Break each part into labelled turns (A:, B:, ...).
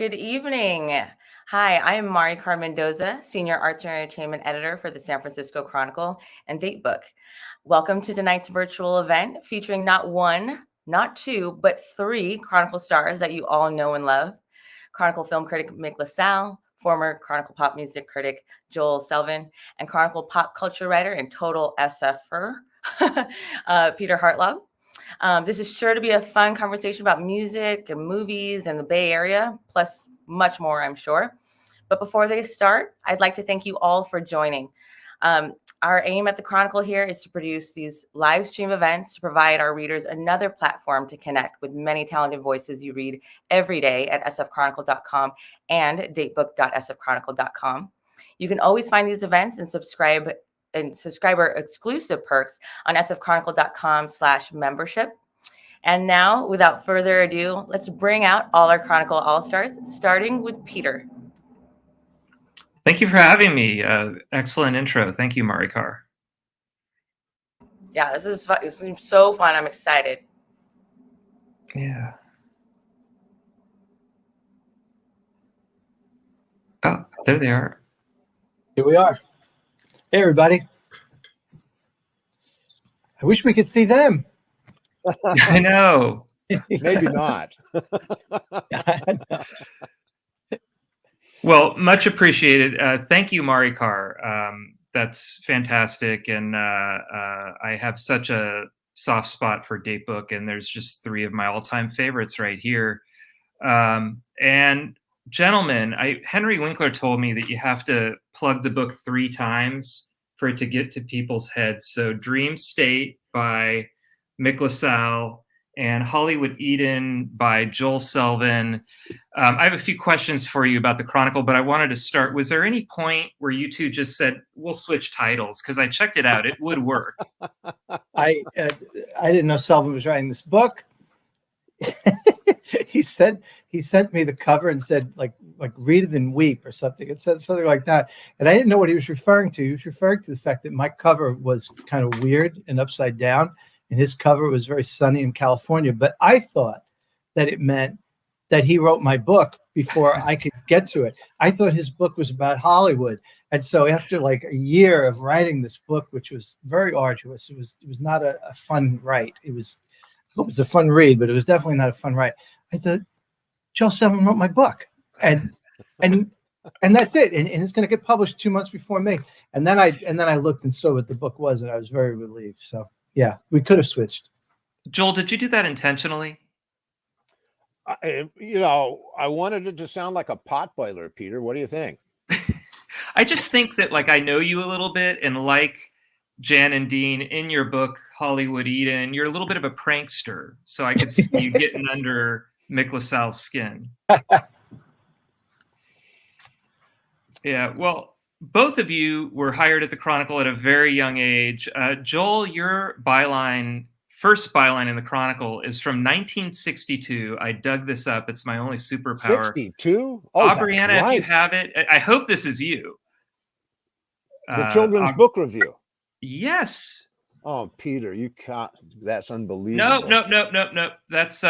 A: Good evening. Hi, I am Mari Mendoza, Senior Arts and Entertainment Editor for the San Francisco Chronicle and Datebook. Welcome to tonight's virtual event featuring not one, not two, but three Chronicle stars that you all know and love. Chronicle film critic Mick LaSalle, former Chronicle pop music critic Joel Selvin, and Chronicle pop culture writer and total SFer Peter Hartlaub. This is sure to be a fun conversation about music and movies and the Bay Area, plus much more, I'm sure. But before they start, I'd like to thank you all for joining. Our aim at the Chronicle here is to produce these live stream events to provide our readers another platform to connect with many talented voices you read every day at sfchronicle.com and datebook.sfchronicle.com. You can always find these events and subscriber exclusive perks on sfchronicle.com/membership. And now, without further ado, let's bring out all our Chronicle All-Stars, starting with Peter.
B: Thank you for having me. Excellent intro. Thank you, Marikar.
A: Yeah, this is fun. This seems so fun. I'm excited.
B: Yeah. Oh, there they are.
C: Here we are. Hey, everybody. I wish we could see them.
B: I know.
D: Maybe not.
B: Well, much appreciated. Thank you, Marikar. That's fantastic. And I have such a soft spot for Datebook, and there's just three of my all-time favorites right here. And gentlemen, Henry Winkler told me that you have to plug the book 3 times for it to get to people's heads. So Dream State by Mick LaSalle and Hollywood Eden by Joel Selvin. I have a few questions for you about the Chronicle, but I wanted to start. Was there any point where you two just said, we'll switch titles? Because I checked it out. It would work.
C: I didn't know Selvin was writing this book. he sent me the cover and said, like read it and weep or something. It said something like that. And I didn't know what he was referring to. He was referring to the fact that my cover was kind of weird and upside down. And his cover was very sunny in California. But I thought that it meant that he wrote my book before I could get to it. I thought his book was about Hollywood. And so after like a year of writing this book, which was very arduous, it was not a fun write. It was a fun read, but it was definitely not a fun write. I thought, Joel Selvin wrote my book. And that's it. And it's going to get published 2 months before me. And then I looked and saw what the book was, and I was very relieved. So yeah, we could have switched.
B: Joel, did you do that intentionally?
D: I wanted it to sound like a pot boiler, Peter. What do you think?
B: I just think that, like, I know you a little bit, and like Jan and Dean, in your book, Hollywood Eden, you're a little bit of a prankster. So I could see you getting under Mick LaSalle's skin. Yeah, well, both of you were hired at the Chronicle at a very young age. Joel, your first byline in the Chronicle is from 1962. I dug this up. It's my only superpower.
D: 62? Oh,
B: Aubriana,
D: that's right.
B: if you have it. I hope this is you.
D: The children's book review.
B: Yes.
D: Oh, Peter, you can't. That's unbelievable.
B: No. That's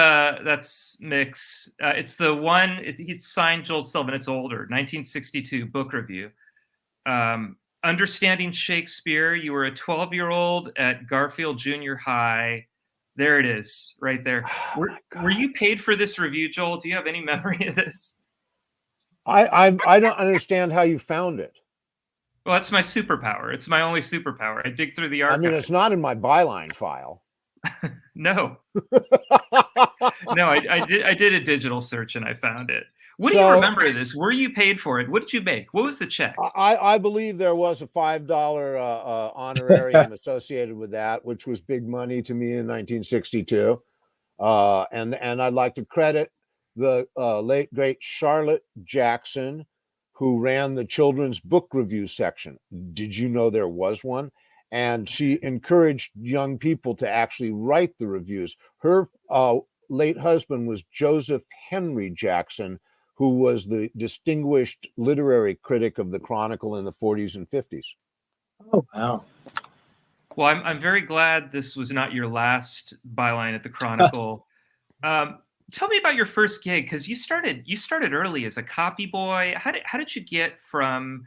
B: Mick's. It's the one. He's signed Joel Selvin. It's older. 1962 book review. Understanding Shakespeare. You were a 12-year-old at Garfield Junior High. There it is, right there. Were you paid for this review, Joel? Do you have any memory of this?
D: I don't understand how you found it.
B: Well, that's my superpower. It's my only superpower. I dig through the archive.
D: I mean, it's not in my byline file.
B: No. No, I did a digital search and I found it. What do you remember of this? Were you paid for it? What did you make? What was the check?
D: I believe there was a $5 honorarium associated with that, which was big money to me in 1962. And I'd like to credit the late, great Charlotte Jackson, who ran the children's book review section. Did you know there was one? And she encouraged young people to actually write the reviews. Her late husband was Joseph Henry Jackson, who was the distinguished literary critic of the Chronicle in the 40s and 50s.
C: Oh, wow.
B: Well, I'm very glad this was not your last byline at the Chronicle. tell me about your first gig, because you started early as a copy boy. How did you get from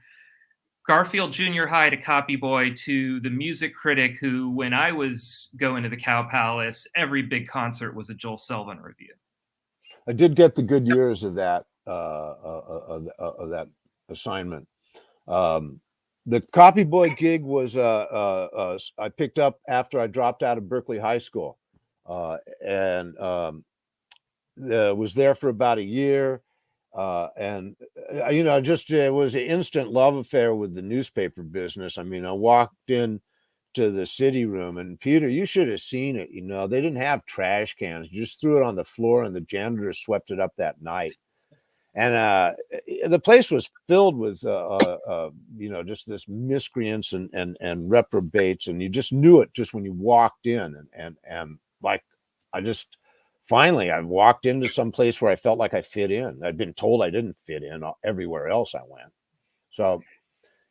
B: Garfield Junior High to copy boy to the music critic who, when I was going to the Cow Palace, every big concert was a Joel Selvin review?
D: I did get the good years of that assignment. The copy boy gig was I picked up after I dropped out of Berkeley High School, and was there for about a year, and just it was an instant love affair with the newspaper business. I mean, I walked in to the city room, and Peter, you should have seen it. They didn't have trash cans; you just threw it on the floor, and the janitor swept it up that night. And the place was filled with just this miscreants and reprobates, and you just knew it just when you walked in, and like I walked into some place where I felt like I fit in. I'd been told I didn't fit in everywhere else I went. So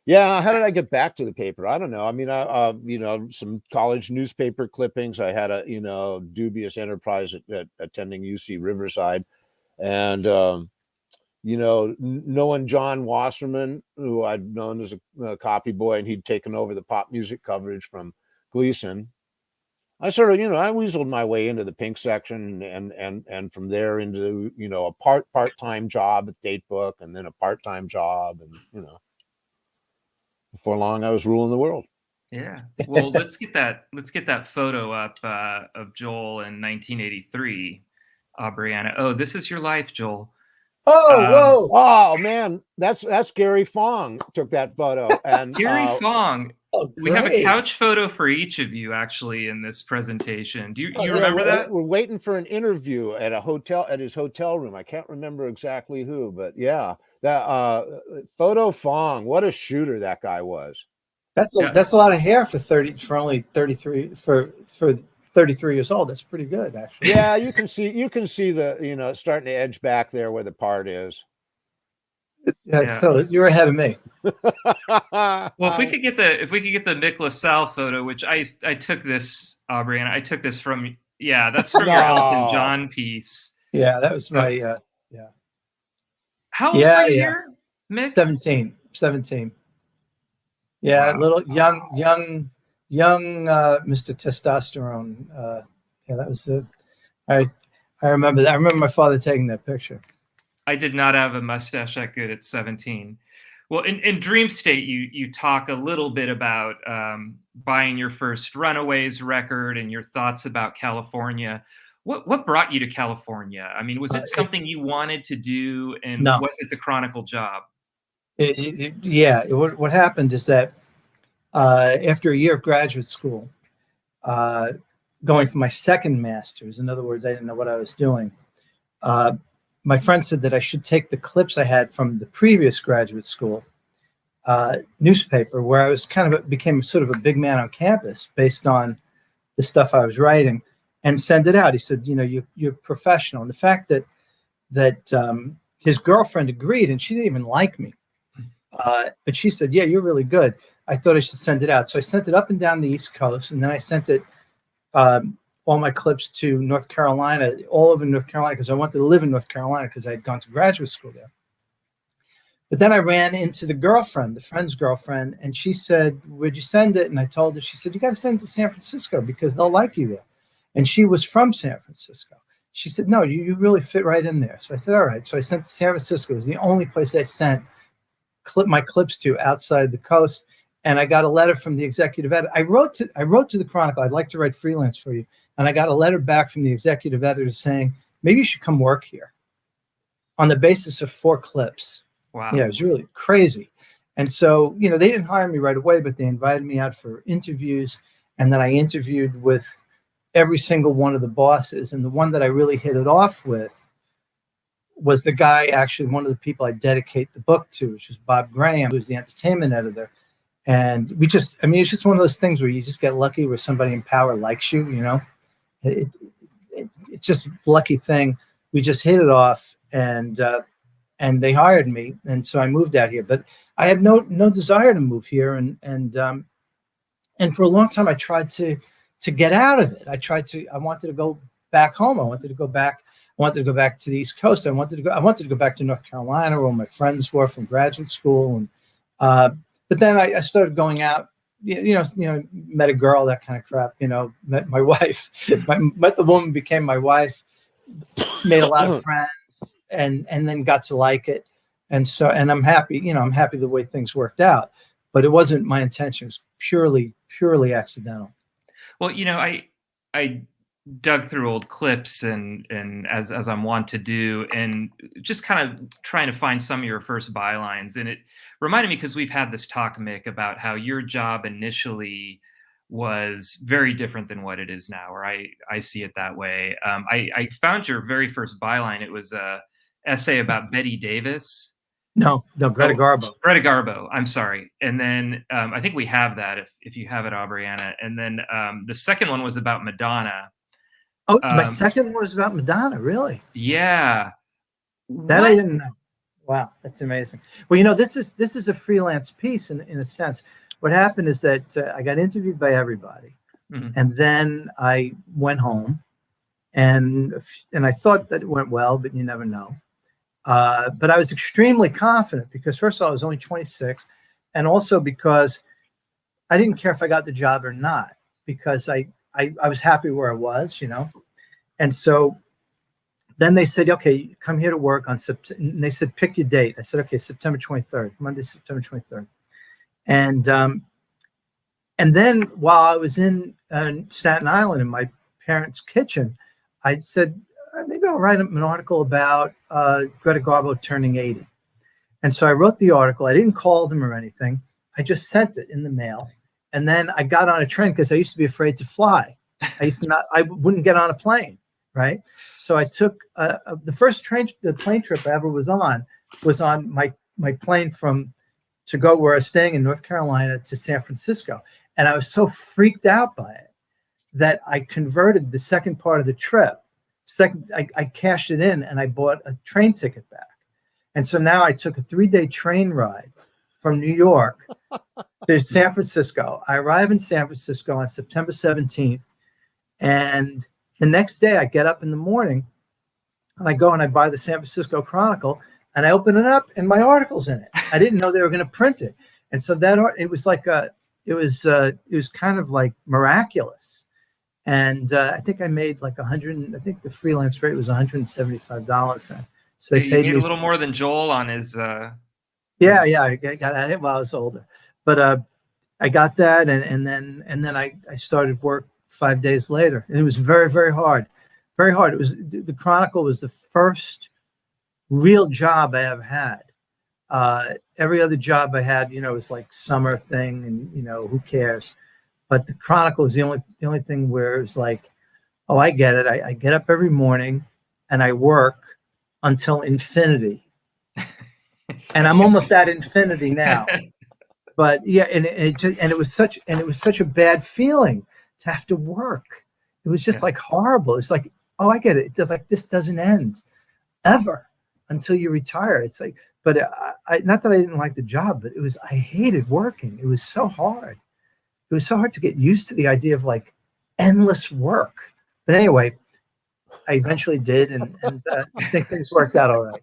D: yeah, how did I get back to the paper? I don't know. I mean, some college newspaper clippings. I had a dubious enterprise at attending UC Riverside, and knowing John Wasserman, who I'd known as a copy boy, and he'd taken over the pop music coverage from Gleason. I sort of, I weaseled my way into the Pink section, and from there into, a part-time job at Datebook, and then a part-time job, and before long I was ruling the world.
B: Yeah. Well, let's get that photo up of Joel in 1983, Brianna. Oh, this is your life, Joel.
C: Oh, whoa!
D: Oh man, that's Gary Fong took that photo. And
B: Gary Fong.
C: Oh,
B: we have a couch photo for each of you actually in this presentation. Do you remember that?
D: We're waiting for an interview at his hotel room. I can't remember exactly who, but yeah, that photo Fong. What a shooter that guy was.
C: That's a lot of hair for only 33 for 33 years old. That's pretty good, actually.
D: Yeah, you can see the starting to edge back there where the part is.
C: Still, you're ahead of me.
B: Well, if we could get the Mick LaSalle photo, which I took this, Aubrey, and I took this from that's from your Elton John piece.
C: Yeah, that was my
B: How old were you here, Mick?
C: 17. Yeah, wow. Little young Mr. Testosterone. That was I remember that. I remember my father taking that picture.
B: I did not have a mustache that good at 17. Well, in Dream State, you talk a little bit about buying your first Runaways record and your thoughts about California. What brought you to California? I mean, was it something you wanted to do, and was it the Chronicle job?
C: What happened is that after a year of graduate school, going for my second master's, in other words, I didn't know what I was doing. My friend said that I should take the clips I had from the previous graduate school newspaper, where I was became sort of a big man on campus based on the stuff I was writing, and send it out. He said, you're professional. And the fact that his girlfriend agreed, and she didn't even like me, but she said, yeah, you're really good. I thought I should send it out. So I sent it up and down the East Coast, and then I sent it all my clips to North Carolina, all over North Carolina, because I wanted to live in North Carolina because I had gone to graduate school there. But then I ran into the friend's girlfriend, and she said, where'd you send it? And I told her, she said, you got to send it to San Francisco because they'll like you there. And she was from San Francisco. She said, no, you really fit right in there. So I said, all right. So I sent to San Francisco. It was the only place I sent my clips to outside the coast. And I got a letter from the executive editor. I wrote to the Chronicle, I'd like to write freelance for you. And I got a letter back from the executive editor saying, maybe you should come work here on the basis of 4 clips.
B: Wow.
C: Yeah, it was really crazy. And so, they didn't hire me right away, but they invited me out for interviews. And then I interviewed with every single one of the bosses. And the one that I really hit it off with was the guy, actually one of the people I dedicate the book to, which was Bob Graham, who's the entertainment editor. And it's just one of those things where you just get lucky where somebody in power likes you, it's just a lucky thing. We just hit it off, and they hired me. And so I moved out here, but I had no desire to move here. And for a long time, I tried to get out of it. I wanted to go back home. I wanted to go back. wanted to go back to the East Coast. I wanted to go back to North Carolina where my friends were from graduate school. And but then I started going out, met a girl, that kind of crap, met my wife, met the woman, became my wife, made a lot of friends, and then got to like it. And I'm happy, I'm happy the way things worked out, but it wasn't my intention. It was purely accidental.
B: Well, I dug through old clips and as I'm wont to do, and just kind of trying to find some of your first bylines. And it reminded me, because we've had this talk, Mick, about how your job initially was very different than what it is now, or I see it that way. I found your very first byline. It was a essay about Betty Davis.
C: No, Greta Garbo.
B: Greta Garbo, I'm sorry. And then I think we have that if you have it, Aubriana. And then the second one was about Madonna.
C: Oh, my second one was about Madonna, really?
B: Yeah.
C: That I didn't know. Wow, that's amazing. Well, this is a freelance piece in a sense. What happened is that I got interviewed by everybody, and then I went home, and I thought that it went well, but you never know. But I was extremely confident because, first of all, I was only 26, and also because I didn't care if I got the job or not, because I was happy where I was, And so then they said, okay, come here to work on September. And they said, pick your date. I said, okay, September 23rd, Monday, September 23rd. And then while I was in Staten Island in my parents' kitchen, I said, maybe I'll write an article about Greta Garbo turning 80. And so I wrote the article. I didn't call them or anything. I just sent it in the mail. And then I got on a train because I used to be afraid to fly. I wouldn't get on a plane, right? So I took the first plane trip I ever was on my plane to go where I was staying in North Carolina to San Francisco. And I was so freaked out by it that I converted the second part of the trip. I cashed it in and I bought a train ticket back. And so now I took a 3-day train ride from New York to San Francisco. I arrive in San Francisco on September 17th. And the next day I get up in the morning and I go and I buy the San Francisco Chronicle and I open it up and my article's in it. I didn't know they were going to print it. And so it was like it was kind of like miraculous. And I think I made like I think the freelance rate was $175 then. So they paid me
B: a little more than Joel on his.
C: Yeah, I got it while I was older, but I got that, and then I started work 5 days later, and it was very, very hard, very hard. It was the Chronicle was the first real job I ever had. Every other job I had, was like summer thing, and who cares. But the Chronicle was the only thing where it was like, oh, I get it. I get up every morning and I work until infinity, and I'm almost at infinity now. But yeah, and it was such a bad feeling to have to work. It was just like horrible. It's like, oh, I get it. It's like this doesn't end ever until you retire. It's like, but I not that I didn't like the job, but I hated working. It was so hard. It was so hard to get used to the idea of like endless work. But anyway, I eventually did, and I think things worked out all right.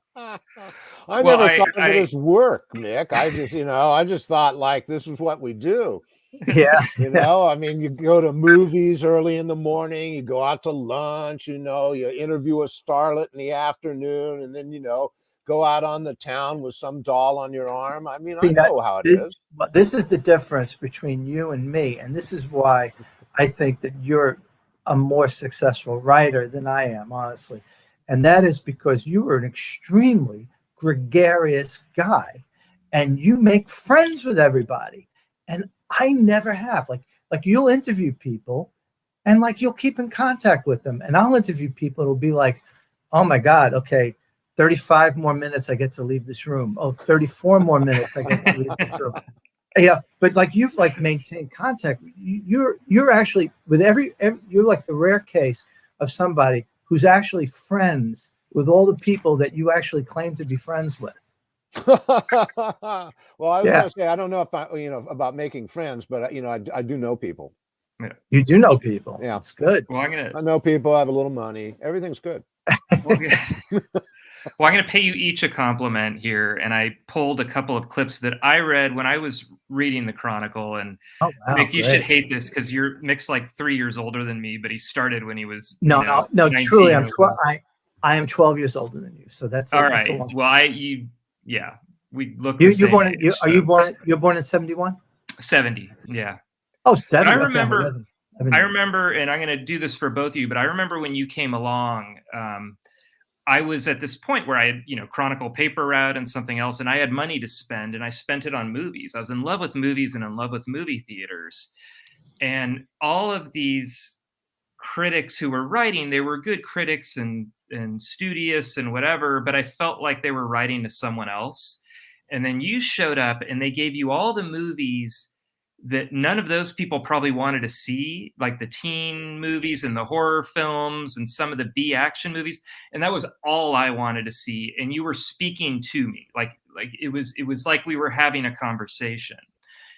D: I never thought of it as work, Nick. I just thought like this is what we do.
C: Yeah.
D: I mean, you go to movies early in the morning, you go out to lunch, you interview a starlet in the afternoon, and then, go out on the town with some doll on your arm. I mean, I know how it is.
C: But this is the difference between you and me. And this is why I think that you're a more successful writer than I am, honestly. And that is because you are an extremely gregarious guy and you make friends with everybody. And I never have. Like you'll interview people and like you'll keep in contact with them. And I'll interview people. It'll be like, oh my God, okay, 35 more minutes, I get to leave this room. Oh, 34 more minutes, I get to leave this room. Yeah, but like you've like maintained contact. You're actually with you're like the rare case of somebody who's actually friends with all the people that you actually claim to be friends with.
D: Well, I was going to say, I don't know if about making friends, but I do know people.
C: Yeah. You do know people.
D: Yeah,
C: it's good.
B: Well,
D: I know people. I have a little money. Everything's good.
B: Well, well, I'm going to pay you each a compliment here, and I pulled a couple of clips that I read when I was reading the Chronicle. And
C: Oh wow,
B: Mick, you
C: great.
B: should hate this because Mick's like 3 years older than me, but he started when he was
C: No, no,
B: 19
C: truly,
B: or whatever.
C: I am 12 years older than you, so that's
B: All
C: that's a
B: right.
C: long.
B: Well, yeah, we look the same age,
C: Are you born? You're born in 71?
B: 70? Yeah.
C: Oh, 70.
B: I
C: Okay, I'm
B: remember,
C: 11
B: I
C: years.
B: remember, and I'm going to do this for both of you, but I remember when you came along. I was at this point where I had, Chronicle paper route and something else, and I had money to spend, and I spent it on movies. I was in love with movies and in love with movie theaters. And all of these critics who were writing, they were good critics and studious and whatever, but I felt like they were writing to someone else. And then you showed up and they gave you all the movies that none of those people probably wanted to see, like the teen movies and the horror films and some of the B action movies. And that was all I wanted to see. And you were speaking to me like it was like we were having a conversation.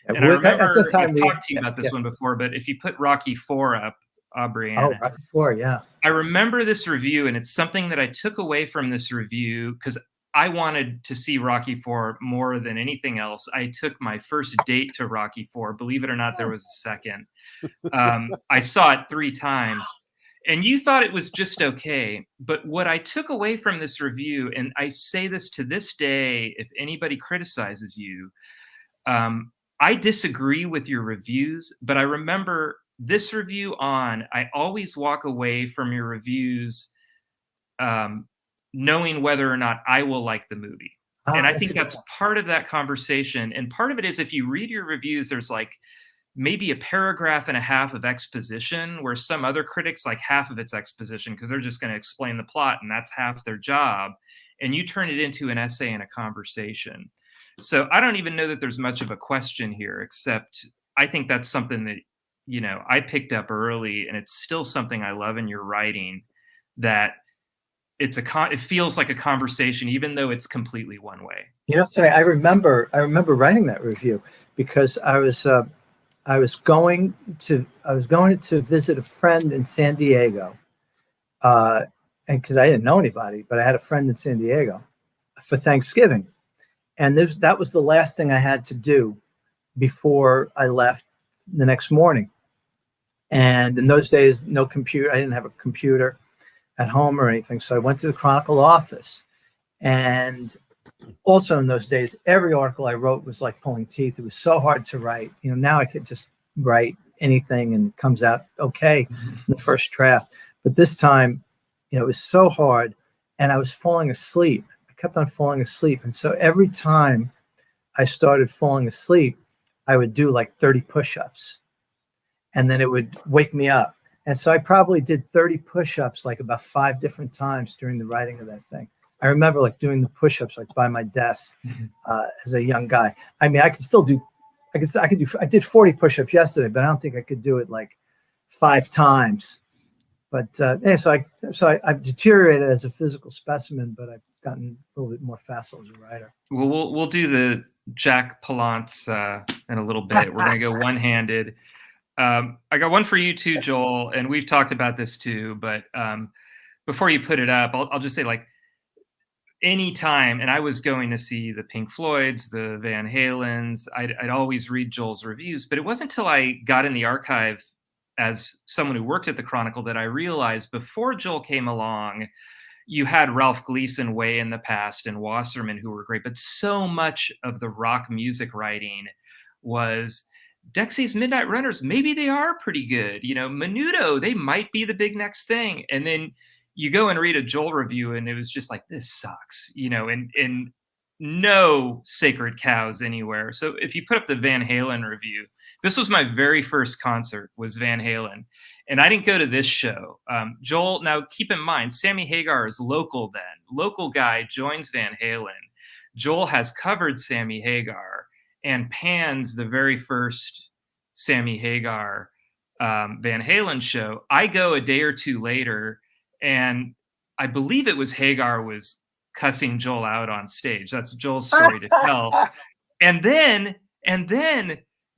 B: And I remember I've talked to you about this one before, but if you put Rocky IV up, Aubrey.
C: Oh, Rocky IV, yeah.
B: I remember this review, and it's something that I took away from this review because I wanted to see Rocky IV more than anything else. I took my first date to Rocky IV. Believe it or not, there was a second. I saw it 3 times, and you thought it was just okay. But what I took away from this review, and I say this to this day, if anybody criticizes you, I disagree with your reviews, but I remember this review on, I always walk away from your reviews knowing whether or not I will like the movie. And I think that's part of that conversation. And part of it is if you read your reviews, there's like maybe a paragraph and a half of exposition, where some other critics like half of it's exposition because they're just going to explain the plot and that's half their job. And you turn it into an essay and a conversation. So I don't even know that there's much of a question here, except I think that's something that, I picked up early, and it's still something I love in your writing, that it feels like a conversation, even though it's completely one way.
C: Sonny, I remember writing that review because I was going to visit a friend in San Diego, and because I didn't know anybody, but I had a friend in San Diego for Thanksgiving, and that was the last thing I had to do before I left the next morning. And in those days, no computer. I didn't have a computer at home or anything. So I went to the Chronicle office. And also in those days, every article I wrote was like pulling teeth. It was so hard to write. Now I could just write anything and it comes out okay in the first draft. But this time, it was so hard and I was falling asleep. I kept on falling asleep. And so every time I started falling asleep, I would do like 30 push-ups. And then it would wake me up. And so I probably did 30 push-ups like about 5 different times during the writing of that thing. I remember like doing the push-ups like by my desk as a young guy. I mean, I could still do, I did 40 push-ups yesterday, but I don't think I could do it like 5 times. But so I've deteriorated as a physical specimen, but I've gotten a little bit more facile as a writer.
B: Well, we'll do the Jack Palance in a little bit. We're going to go one-handed. I got one for you too, Joel, and we've talked about this too, but before you put it up, I'll just say, like, anytime, and I was going to see the Pink Floyds, the Van Halens, I'd always read Joel's reviews, but it wasn't until I got in the archive as someone who worked at the Chronicle that I realized before Joel came along, you had Ralph Gleason way in the past and Wasserman, who were great, but so much of the rock music writing was Dexy's Midnight Runners. Maybe they are pretty good. Menudo, they might be the big next thing. And then you go and read a Joel review and it was just like, this sucks, and no sacred cows anywhere. So if you put up the Van Halen review, this was my very first concert was Van Halen. And I didn't go to this show. Joel, now keep in mind, Sammy Hagar is local then. Local guy joins Van Halen. Joel has covered Sammy Hagar and pans the very first Sammy Hagar Van Halen show. I go a day or two later, and I believe it was Hagar was cussing Joel out on stage. That's Joel's story to tell. And then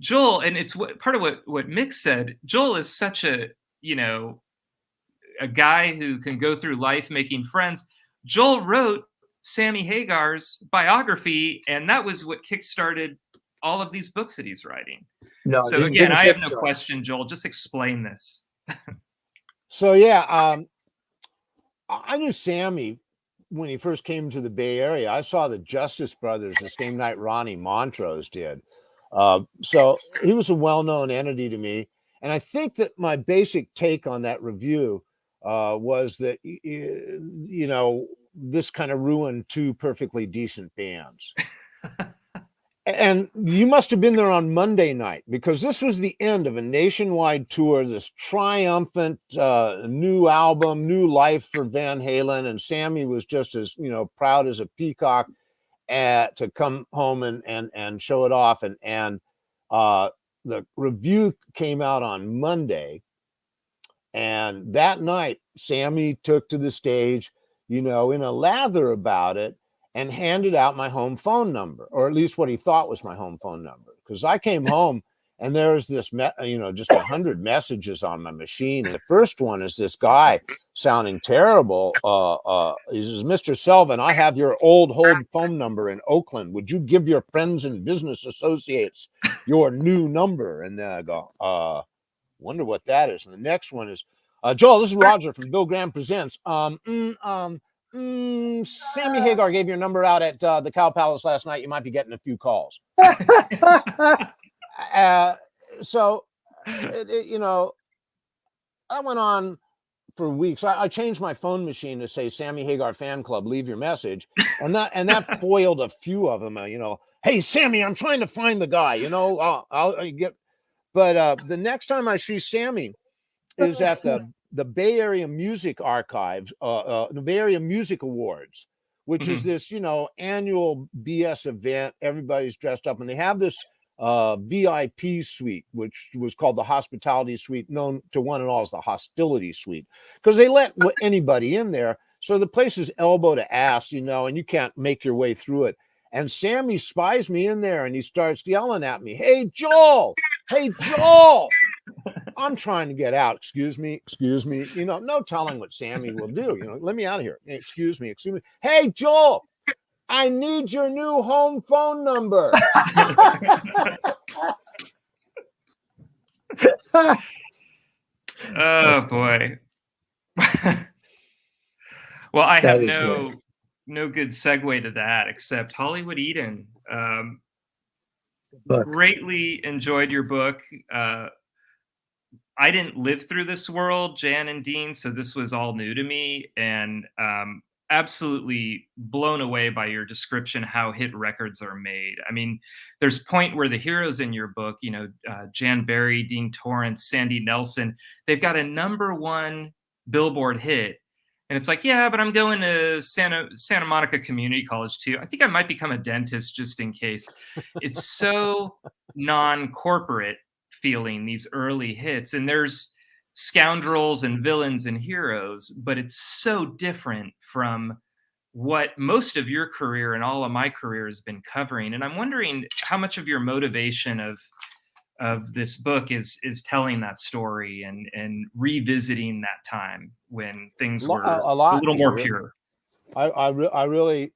B: Joel, and it's part of what Mick said, Joel is such a, a guy who can go through life making friends. Joel wrote Sammy Hagar's biography, and that was what kickstarted all of these books that he's writing.
C: No,
B: So again, I have no question, Joel. Just explain this.
D: So yeah, I knew Sammy when he first came to the Bay Area. I saw the Justice Brothers the same night Ronnie Montrose did. So he was a well-known entity to me. And I think that my basic take on that review was that, you know, this kind of ruined two perfectly decent bands. And you must have been there on Monday night, because this was the end of a nationwide tour, this triumphant new album, new life for Van Halen. And Sammy was just as, you know, proud as a peacock to come home and show it off. And the review came out on Monday. And that night, Sammy took to the stage, you know, in a lather about it, and handed out my home phone number, or at least what he thought was my home phone number. Because I came home and there was this, you know, just 100 messages on my machine. And the first one is this guy sounding terrible. He says, "Mr. Selvin, I have your old home phone number in Oakland. Would you give your friends and business associates your new number?" And then I go, wonder what that is. And the next one is, "Joel, this is Roger from Bill Graham Presents. Sammy Hagar gave your number out at the Cow Palace last night. You might be getting a few calls." So, you know, I went on for weeks. I changed my phone machine to say Sammy Hagar Fan Club, leave your message. And that foiled a few of them, you know, "Hey, Sammy, I'm trying to find the guy, you know, I'll get." But the next time I see Sammy is at the Bay Area Music Archives, the Bay Area Music Awards, which is this, you know, annual BS event. Everybody's dressed up, and they have this VIP suite, which was called the Hospitality Suite, known to one and all as the Hostility Suite, because they let anybody in there. So the place is elbow to ass, you know, and you can't make your way through it. And Sammy spies me in there, and he starts yelling at me, "Hey, Joel! Hey, Joel!" I'm trying to get out. Excuse me. You know, no telling what Sammy will do. You know, "Let me out of here. Hey, excuse me. Hey, Joel, I need your new home phone number."
B: Oh boy. Well, I have no good segue to that, except Hollywood Eden. Greatly enjoyed your book. I didn't live through this world, Jan and Dean, so this was all new to me, and absolutely blown away by your description how hit records are made. I mean, there's a point where the heroes in your book, you know, Jan Berry, Dean Torrance, Sandy Nelson, they've got a #1 Billboard hit. And it's like, yeah, but I'm going to Santa Monica Community College too. I think I might become a dentist just in case. It's so non-corporate feeling, these early hits. And there's scoundrels and villains and heroes, but it's so different from what most of your career and all of my career has been covering. And I'm wondering how much of your motivation of this book is telling that story and revisiting that time when things were a little more pure.
D: I really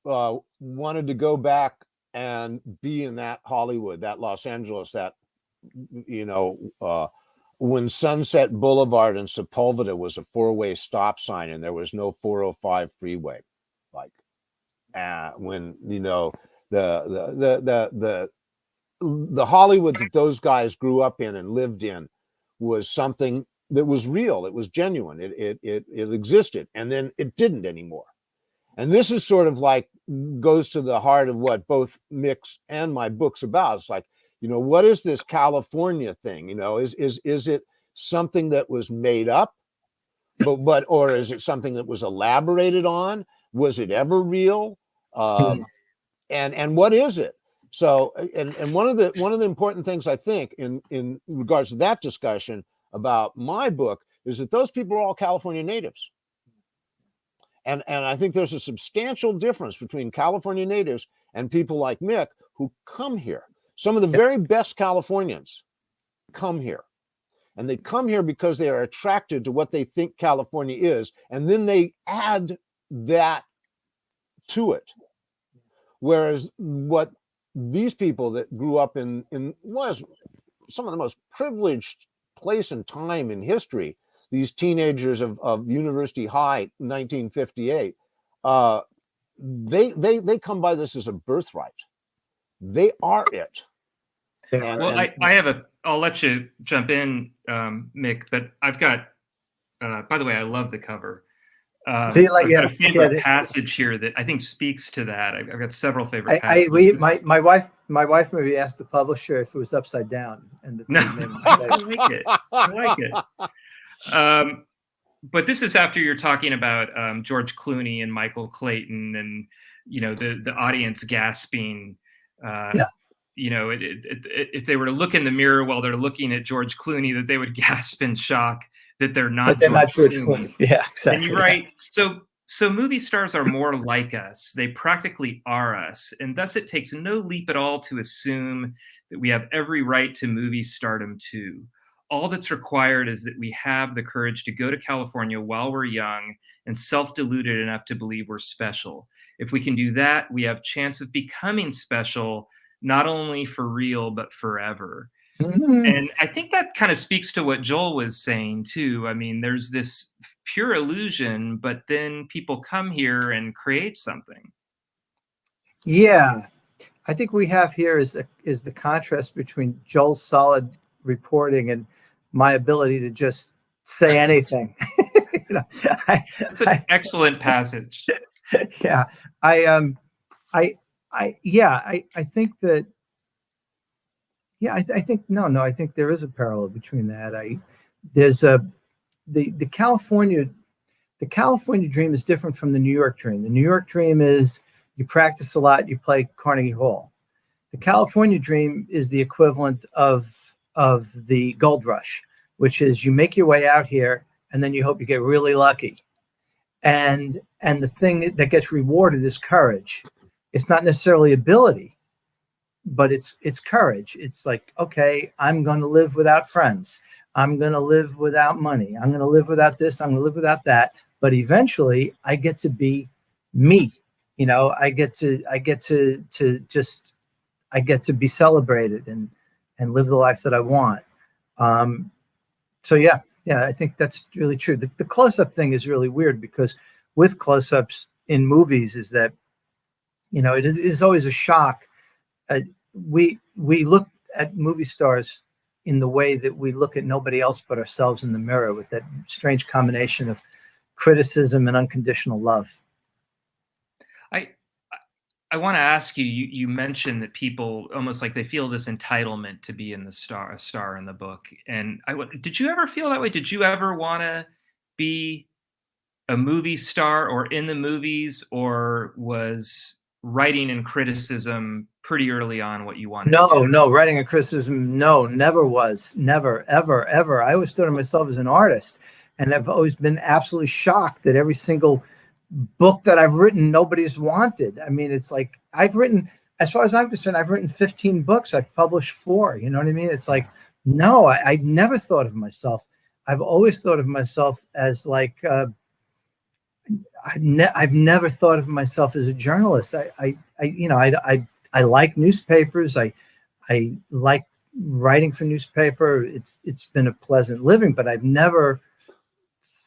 D: wanted to go back and be in that Hollywood, that Los Angeles, that, you know, when Sunset Boulevard and Sepulveda was a 4-way stop sign and there was no 405 freeway, like when, you know, the Hollywood that those guys grew up in and lived in was something that was real. It was genuine. It existed, and then it didn't anymore. And this is sort of like goes to the heart of what both Mick's and my book's about. It's like, you know, what is this California thing? You know, is it something that was made up, but or is it something that was elaborated on? Was it ever real? And what is it? So, and one of the important things I think in regards to that discussion about my book is that those people are all California natives. And I think there's a substantial difference between California natives and people like Mick who come here. Some of the very best Californians come here. and they come here because they are attracted to what they think California is, and then they add that to it. Whereas what these people that grew up in was some of the most privileged place and time in history, these teenagers of University High, 1958, they come by this as a birthright. They are it.
B: Well, I'll let you jump in, Mick, but I've got, by the way, I love the cover.
C: Do you like,
B: I've got a favorite passage here that I think speaks to that. I've got several favorite passages.
C: My wife maybe asked the publisher if it was upside down, and
B: no, I like it. I like it. But this is after you're talking about George Clooney and Michael Clayton, and the audience gasping. If they were to look in the mirror while they're looking at George Clooney, that they would gasp in shock that they're not.
C: But they're not George Clooney. Yeah, exactly.
B: And you're right. So movie stars are more like us. They practically are us, and thus it takes no leap at all to assume that we have every right to movie stardom too. All that's required is that we have the courage to go to California while we're young and self-deluded enough to believe we're special. If we can do that, we have chance of becoming special, not only for real, but forever. Mm-hmm. And I think that kind of speaks to what Joel was saying too. I mean, there's this pure illusion, but then people come here and create something.
C: Yeah. I think we have here is the contrast between Joel's solid reporting and my ability to just say anything.
B: That's an excellent passage.
C: Yeah. I think that, I think I think there is a parallel between that. The California dream is different from the New York dream. The New York dream is you practice a lot, you play Carnegie Hall. The California dream is the equivalent of the gold rush, which is you make your way out here and then you hope you get really lucky. And the thing that gets rewarded is courage. It's not necessarily ability, but it's courage. It's like, okay, I'm going to live without friends. I'm going to live without money. I'm going to live without this. I'm going to live without that. But eventually I get to be me. I get to be celebrated and live the life that I want. I think that's really true. The close-up thing is really weird because with close-ups in movies is that, it is always a shock. We look at movie stars in the way that we look at nobody else but ourselves in the mirror, with that strange combination of criticism and unconditional love.
B: I want to ask you, you mentioned that people almost like they feel this entitlement to be a star in the book. And did you ever feel that way? Did you ever want to be a movie star or in the movies, or was writing and criticism pretty early on what you wanted?
C: No, writing and criticism, never was. Never, ever, ever. I always thought of myself as an artist, and I've always been absolutely shocked that every single book that I've written, nobody's wanted. I mean, it's like I've written, as far as I'm concerned, I've written 15 books. I've published 4. You know what I mean? It's like, no, I never thought of myself. I've always thought of myself as like, I've never thought of myself as a journalist. I like newspapers. I like writing for newspaper. It's been a pleasant living, but I've never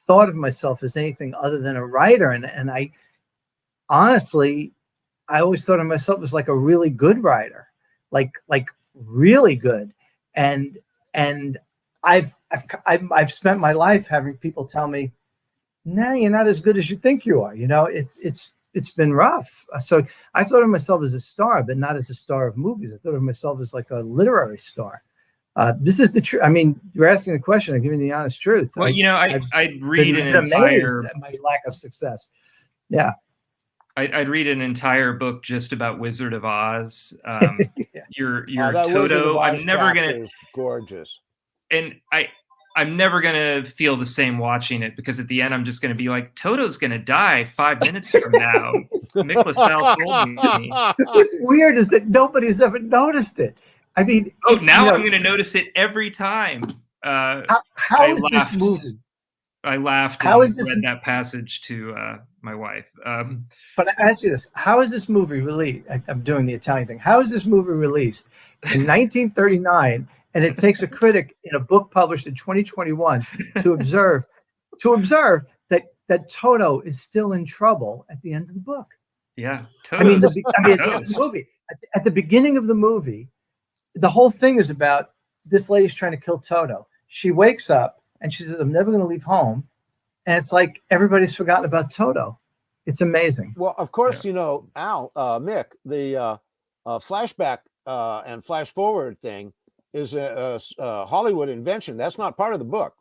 C: thought of myself as anything other than a writer. And I honestly, I always thought of myself as like a really good writer, like really good. And I've spent my life having people tell me, no, you're not as good as you think you are. It's been rough. So I thought of myself as a star, but not as a star of movies. I thought of myself as like a literary star. This is the truth. I mean, you're asking the question. I'm giving the honest truth.
B: Well, I'd read an entire
C: at my lack of success. Yeah.
B: I'd read an entire book just about Wizard of Oz.
C: Yeah.
B: Your Toto. I'm never gonna.
D: Gorgeous.
B: And I'm never gonna feel the same watching it, because at the end I'm just gonna be like, Toto's gonna die 5 minutes from now. Mick LaSalle told me.
C: What's weird is that nobody's ever noticed it. I mean,
B: I'm going to notice it every time.
C: How is this movie?
B: I laughed
C: How
B: and
C: is this?
B: read that passage to my wife.
C: But I ask you this: how is this movie released? I'm doing the Italian thing. How is this movie released in 1939, and it takes a critic in a book published in 2021 to observe that Toto is still in trouble at the end of the book?
B: Yeah,
C: I mean,
B: Toto's-
C: at the end of the movie, at the beginning of the movie, the whole thing is about this lady's trying to kill Toto. She wakes up and she says, "I'm never going to leave home," and it's like everybody's forgotten about Toto. It's amazing.
D: Well, of course, you know, Mick, the flashback and flash forward thing is a Hollywood invention. That's not part of the book.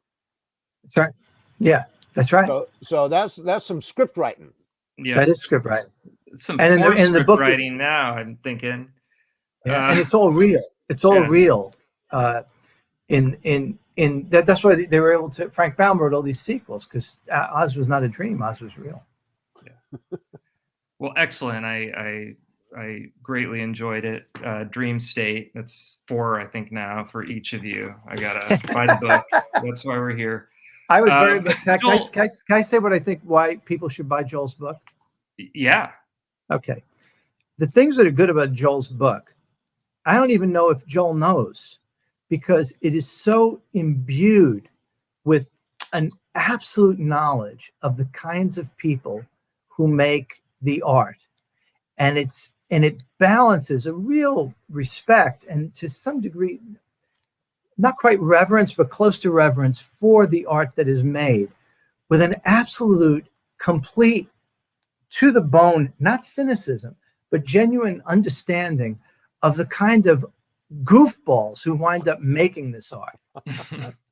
C: That's right. Yeah, that's right.
D: So that's some script writing.
B: Yeah,
C: That is script writing.
B: Some
C: And in the
B: script
C: book,
B: writing now. I'm thinking.
C: Yeah, and it's all real. It's all real. That's why they were able to. Frank Baum wrote all these sequels because Oz was not a dream. Oz was real.
B: Yeah. Well, excellent. I greatly enjoyed it. Dream State. That's 4, I think, now for each of you. I gotta buy the book. That's why we're here.
C: I would very much.
B: Joel,
C: Can I say what I think? Why people should buy Joel's book?
B: Yeah.
C: Okay. The things that are good about Joel's book, I don't even know if Joel knows, because it is so imbued with an absolute knowledge of the kinds of people who make the art. And it balances a real respect and to some degree, not quite reverence, but close to reverence for the art that is made, with an absolute, complete, to the bone, not cynicism, but genuine understanding of the kind of goofballs who wind up making this art.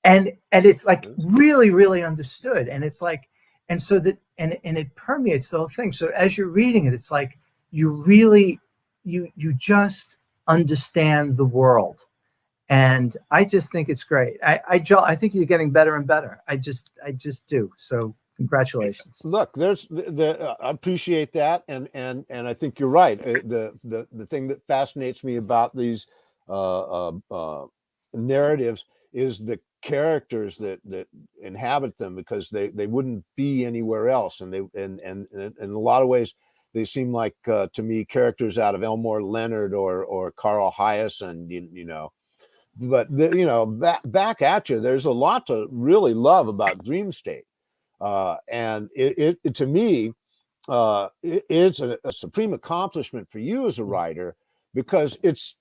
C: and it's like really, really understood. And it's like, and so that, and it permeates the whole thing. So as you're reading it, it's like you really, you just understand the world. And I just think it's great. I think you're getting better and better. I just do. So congratulations.
D: Look, I appreciate that, and I think you're right. The thing that fascinates me about these narratives is the characters that inhabit them, because they wouldn't be anywhere else, and in a lot of ways they seem like to me characters out of Elmore Leonard or Carl Hyacin, you know. But back at you, there's a lot to really love about Dream State. And it to me, it's a supreme accomplishment for you as a writer, because it's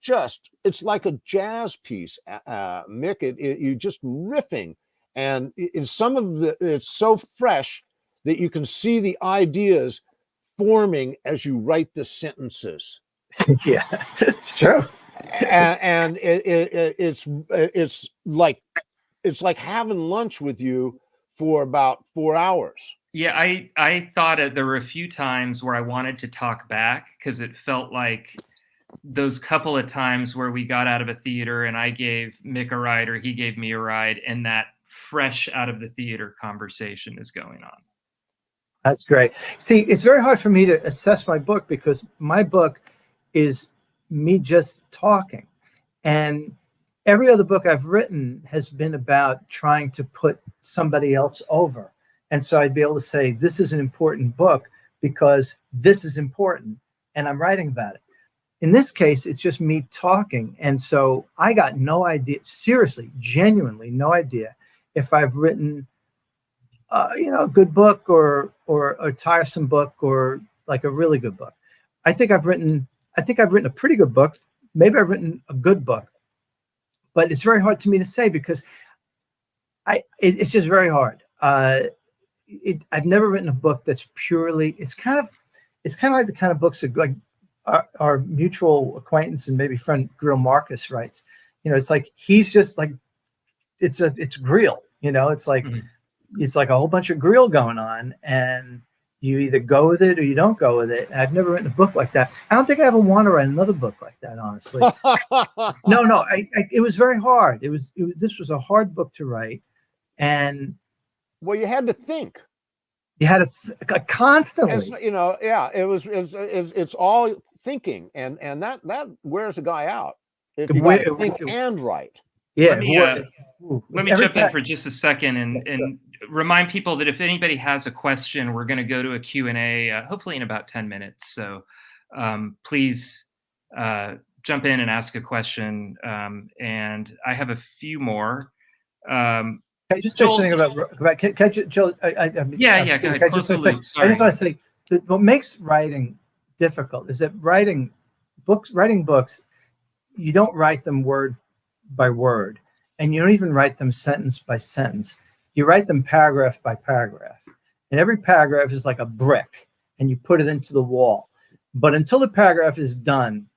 D: like a jazz piece, Mick. You just riffing, and in some of it's so fresh that you can see the ideas forming as you write the sentences.
C: Yeah, it's true.
D: And it's like having lunch with you for about 4 hours.
B: Yeah, I thought there were a few times where I wanted to talk back, because it felt like those couple of times where we got out of a theater and I gave Mick a ride or he gave me a ride, and that fresh out of the theater conversation is going on.
C: That's great. See, it's very hard for me to assess my book, because my book is me just talking. And every other book I've written has been about trying to put somebody else over. And so I'd be able to say, this is an important book because this is important, and I'm writing about it. In this case, it's just me talking. And so I got no idea, seriously, genuinely no idea if I've written a good book or a tiresome book or like a really good book. I think I've written a pretty good book. Maybe I've written a good book, but it's very hard to me to say, because it's just very hard. I've never written a book that's purely. It's kind of like the kind of books that like our mutual acquaintance and maybe friend Grill Marcus writes. It's like he's just like it's grill. It's like it's like a whole bunch of grill going on, and you either go with it or you don't go with it. And I've never written a book like that. I don't think I ever want to write another book like that, honestly. No. It was very hard. This was a hard book to write, and
D: well, you had to think.
C: You had to constantly.
D: It's all thinking, and that wears a guy out if you think and write.
C: Yeah.
B: Let me jump in for just a second and remind people that if anybody has a question, we're going to go to a Q&A, hopefully in about 10 minutes. So please jump in and ask a question. And I have a few more.
C: Can I just say something about Joel?
B: Go ahead. I just want
C: to say that what makes writing difficult is that writing books, you don't write them word by word, and you don't even write them sentence by sentence. You write them paragraph by paragraph, and every paragraph is like a brick, and you put it into the wall. But until the paragraph is done,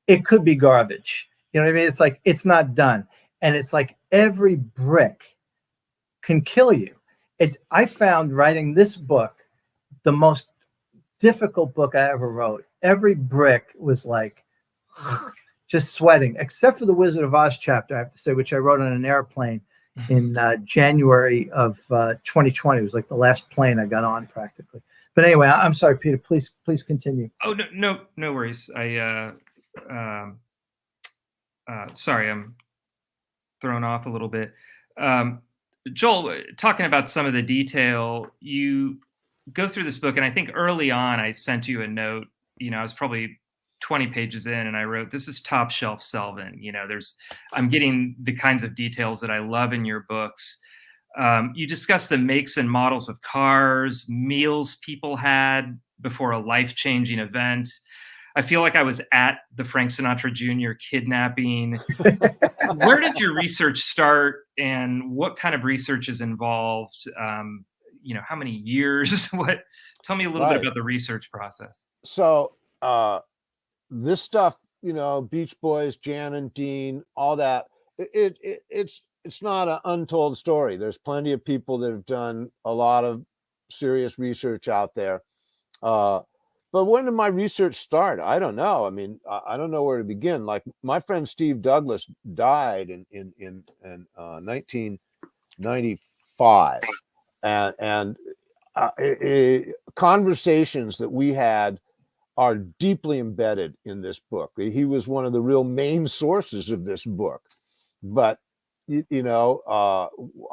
C: it could be garbage. You know what I mean? It's like it's not done, and it's like every brick can kill you. I found writing this book the most difficult book I ever wrote. Every brick was like just sweating, except for the Wizard of Oz chapter, I have to say, which I wrote on an airplane in January of 2020. It was like the last plane I got on practically. But anyway, I'm sorry, Peter, please continue.
B: Oh, no worries. Sorry, I'm thrown off a little bit. Joel, talking about some of the detail, you go through this book, and I think early on I sent you a note. I was probably 20 pages in, and I wrote, "This is top shelf Selvin." I'm getting the kinds of details that I love in your books. You discuss the makes and models of cars, meals people had before a life-changing event. I feel like I was at the Frank Sinatra Jr. kidnapping. Where does your research start, and what kind of research is involved? How many years? Tell me a little bit about the research process.
D: So this stuff, Beach Boys, Jan and Dean, all that, it's not an untold story. There's plenty of people that have done a lot of serious research out there. But when did my research start? I don't know. I mean, I don't know where to begin. Like, my friend Steve Douglas died in 1995, and conversations that we had are deeply embedded in this book. He was one of the real main sources of this book. But I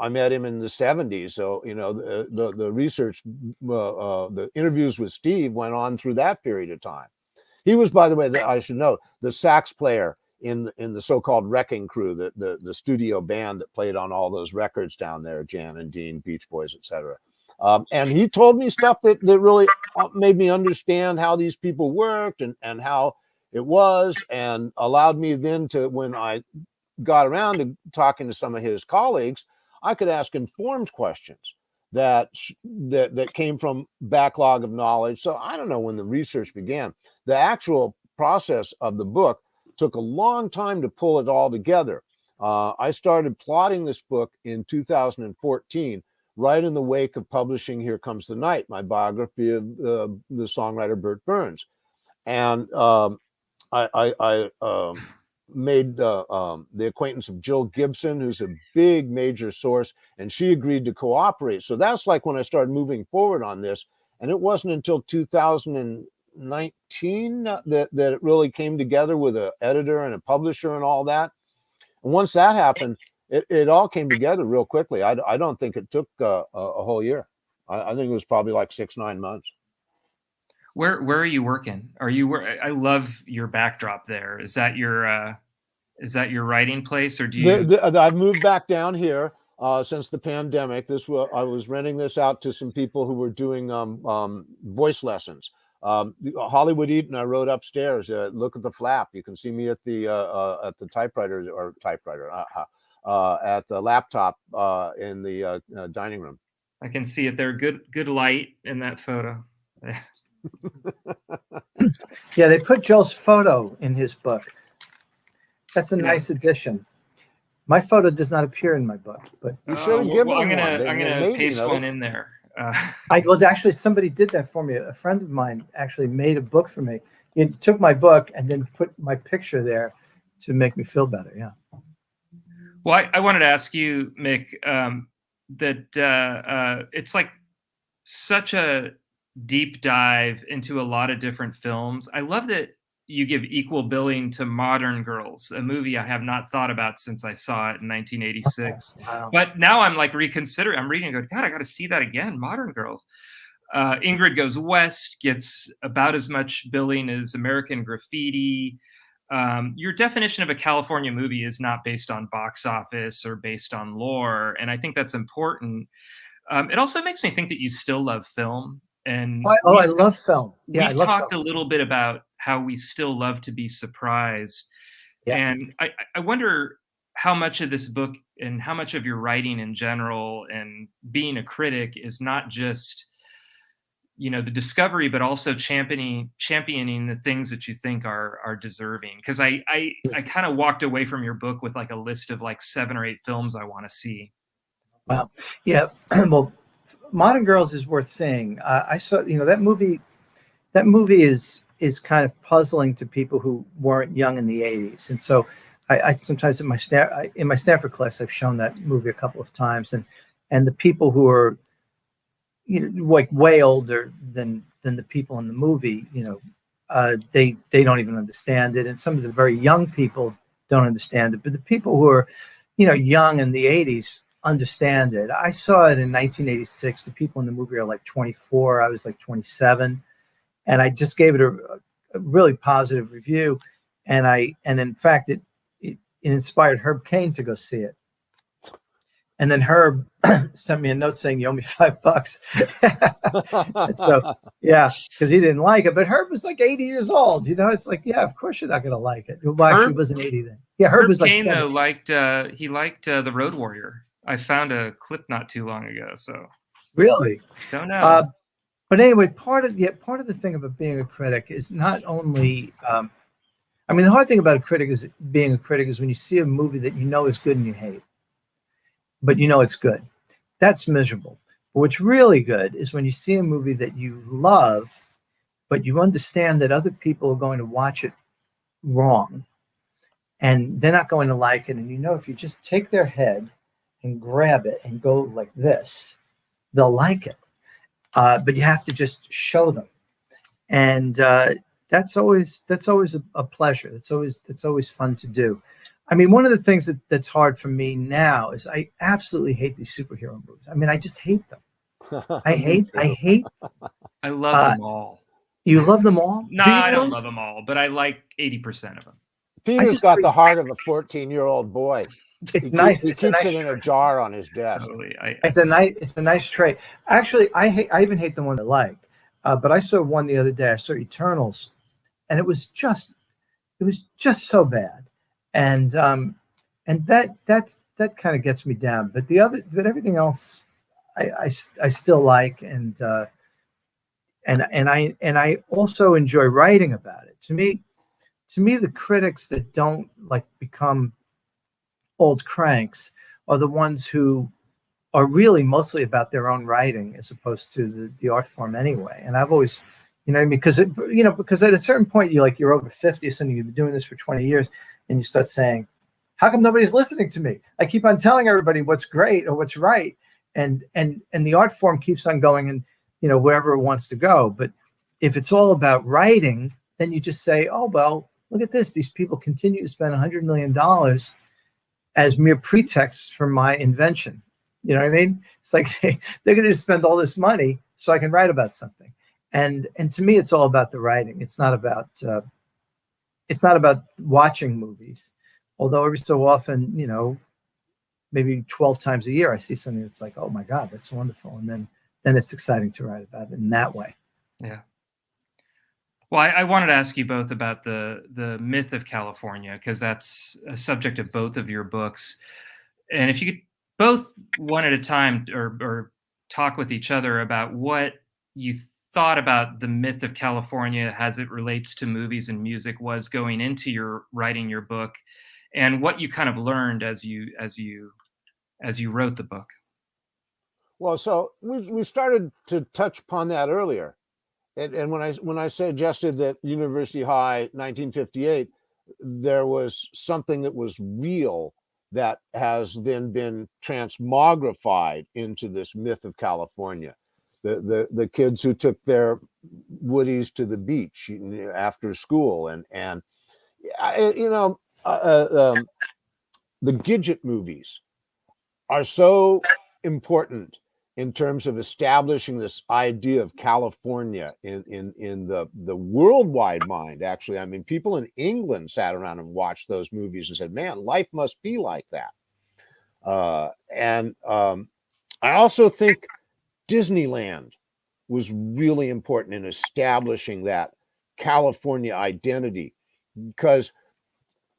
D: met him in the 70s, so the research, the interviews with Steve went on through that period of time. He was, by the way, I should know, the sax player in the so-called Wrecking Crew, the studio band that played on all those records down there, Jan and Dean, Beach Boys, etc. And he told me stuff that really made me understand how these people worked and how it was, and allowed me then to, when I got around to talking to some of his colleagues, I could ask informed questions that came from backlog of knowledge. So I don't know when the research began. The actual process of the book took a long time to pull it all together. I started plotting this book in 2014, right in the wake of publishing Here Comes the Night, my biography of the songwriter Burt Burns. And I made the acquaintance of Jill Gibson, who's a big major source, and she agreed to cooperate. So that's like when I started moving forward on this. And it wasn't until 2019 that it really came together with an editor and a publisher and all that. And once that happened, it all came together real quickly. I don't think it took a whole year. I think it was probably like 6-9 months.
B: Where are you working? I love your backdrop there. Is that your writing place, or do you?
D: I've moved back down here since the pandemic. I was renting this out to some people who were doing voice lessons. Hollywood Eaton, I wrote upstairs. Look at the flap. You can see me at the typewriter at the laptop in the dining room.
B: I can see it there. Good light in that photo.
C: Yeah, they put Joel's photo in his book. That's a nice addition. My photo does not appear in my book, but
D: you should give
B: I'm gonna paste one in there.
C: Actually, somebody did that for me. A friend of mine actually made a book for me. He took my book and then put my picture there to make me feel better. Yeah.
B: Well, I wanted to ask you, Mick, that it's like such a deep dive into a lot of different films. I love that you give equal billing to Modern Girls, a movie I have not thought about since I saw it in 1986.
C: Wow.
B: But now I'm like reconsidering. I'm reading and go, God, I got to see that again. Modern Girls. Ingrid Goes West gets about as much billing as American Graffiti. Your definition of a California movie is not based on box office or based on lore, and I think that's important. It also makes me think that you still love film. And
C: I love film. Yeah, I
B: we've
C: love
B: talked
C: film.
B: a little bit about how we still love to be surprised.
C: Yeah.
B: And I wonder how much of this book and how much of your writing in general and being a critic is not just, you know, the discovery, but also championing the things that you think are deserving. Because I kind of walked away from your book with like a list of like 7 or 8 films I want to see.
C: Wow. Yeah. Well, Modern Girls is worth seeing. I saw, you know, that movie is kind of puzzling to people who weren't young in the 80s. And so I sometimes in my Stanford class, I've shown that movie a couple of times, and the people who are, you know, like way older than the people in the movie, you know, they don't even understand it. And some of the very young people don't understand it, but the people who are, you know, young in the 80s understand it. I saw it in 1986. The people in the movie are like 24. I was like 27, and I just gave it a really positive review. And in fact, it inspired Herb Cain to go see it. And then Herb sent me a note saying, "You owe me $5." And so, yeah, because he didn't like it. But Herb was like 80 years old. You know, it's like, yeah, of course you're not going to like it. Well, actually, he wasn't 80 then. Yeah, Herb was like
B: Cain,
C: 70.
B: though, he liked The Road Warrior. I found a clip not too long ago. So
C: Really?
B: don't know.
C: But anyway, part of the thing about being a critic is not only, I mean, the hard thing about being a critic is when you see a movie that you know is good and you hate, but you know it's good. That's miserable. But what's really good is when you see a movie that you love, but you understand that other people are going to watch it wrong, and they're not going to like it. And you know, if you just take their head and grab it and go like this, they'll like it. But you have to just show them, and that's always a pleasure. It's always fun to do. I mean, one of the things that's hard for me now is I absolutely hate these superhero movies. I mean, I just hate them. I hate.
B: I love them all.
C: You love them all?
B: No,
C: Do you
B: I don't
C: really?
B: love them all, but I like 80% of them.
D: Peter's got the heart of a 14-year-old boy.
C: It's nice.
D: He
C: It's a
D: keeps
C: nice
D: it in a
C: trait.
D: jar on his desk.
B: Totally.
C: It's a nice trait. Actually, I even hate the one I like. But I saw one the other day. I saw Eternals, and it was just so bad. And that kind of gets me down. But everything else, I still like, and I also enjoy writing about it. To me, the critics that don't like become old cranks are the ones who are really mostly about their own writing as opposed to the art form anyway. And I've always, you know what I mean? Because at a certain point you're over 50 or something, you've been doing this for 20 years, and you start saying, how come nobody's listening to me? I keep on telling everybody what's great or what's right. And the art form keeps on going, and, you know, wherever it wants to go. But if it's all about writing, then you just say, oh, well, look at this. These people continue to spend $100 million as mere pretexts for my invention. You know what I mean? It's like they're going to spend all this money so I can write about something. And to me, it's all about the writing. It's not about watching movies. Although every so often, you know, maybe 12 times a year, I see something that's like, oh my God, that's wonderful. And then it's exciting to write about it in that way.
B: Yeah. Well, I wanted to ask you both about the myth of California, because that's a subject of both of your books. And if you could both one at a time or talk with each other about what you thought about the myth of California as it relates to movies and music was going into your writing your book, and what you kind of learned as you wrote the book.
D: Well, so we started to touch upon that earlier. And when I suggested that University High 1958, there was something that was real that has then been transmogrified into this myth of California. The kids who took their Woodies to the beach after school, and the Gidget movies are so important in terms of establishing this idea of California in the worldwide mind. Actually, I mean, people in England sat around and watched those movies and said, "Man, life must be like that." I also think Disneyland was really important in establishing that California identity, because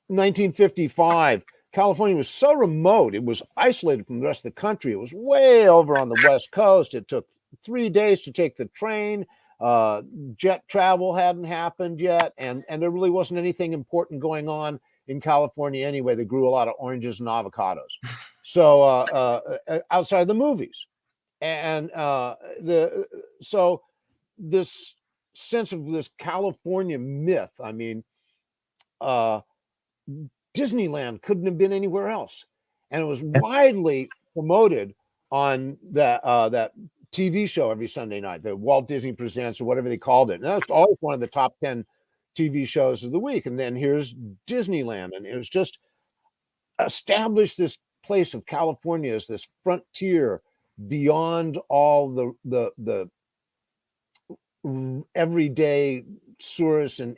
D: 1955, California was so remote. It was isolated from the rest of the country. It was way over on the West Coast. It took 3 days to take the train. Jet travel hadn't happened yet. And there really wasn't anything important going on in California anyway. They grew a lot of oranges and avocados. So outside of the movies. And so this sense of this California myth, I mean, Disneyland couldn't have been anywhere else, and it was widely promoted on that TV show every Sunday night, the Walt Disney Presents or whatever they called it. And that was always one of the top 10 TV shows of the week. And then here's Disneyland, and it was just established this place of California as this frontier beyond all the everyday tourists and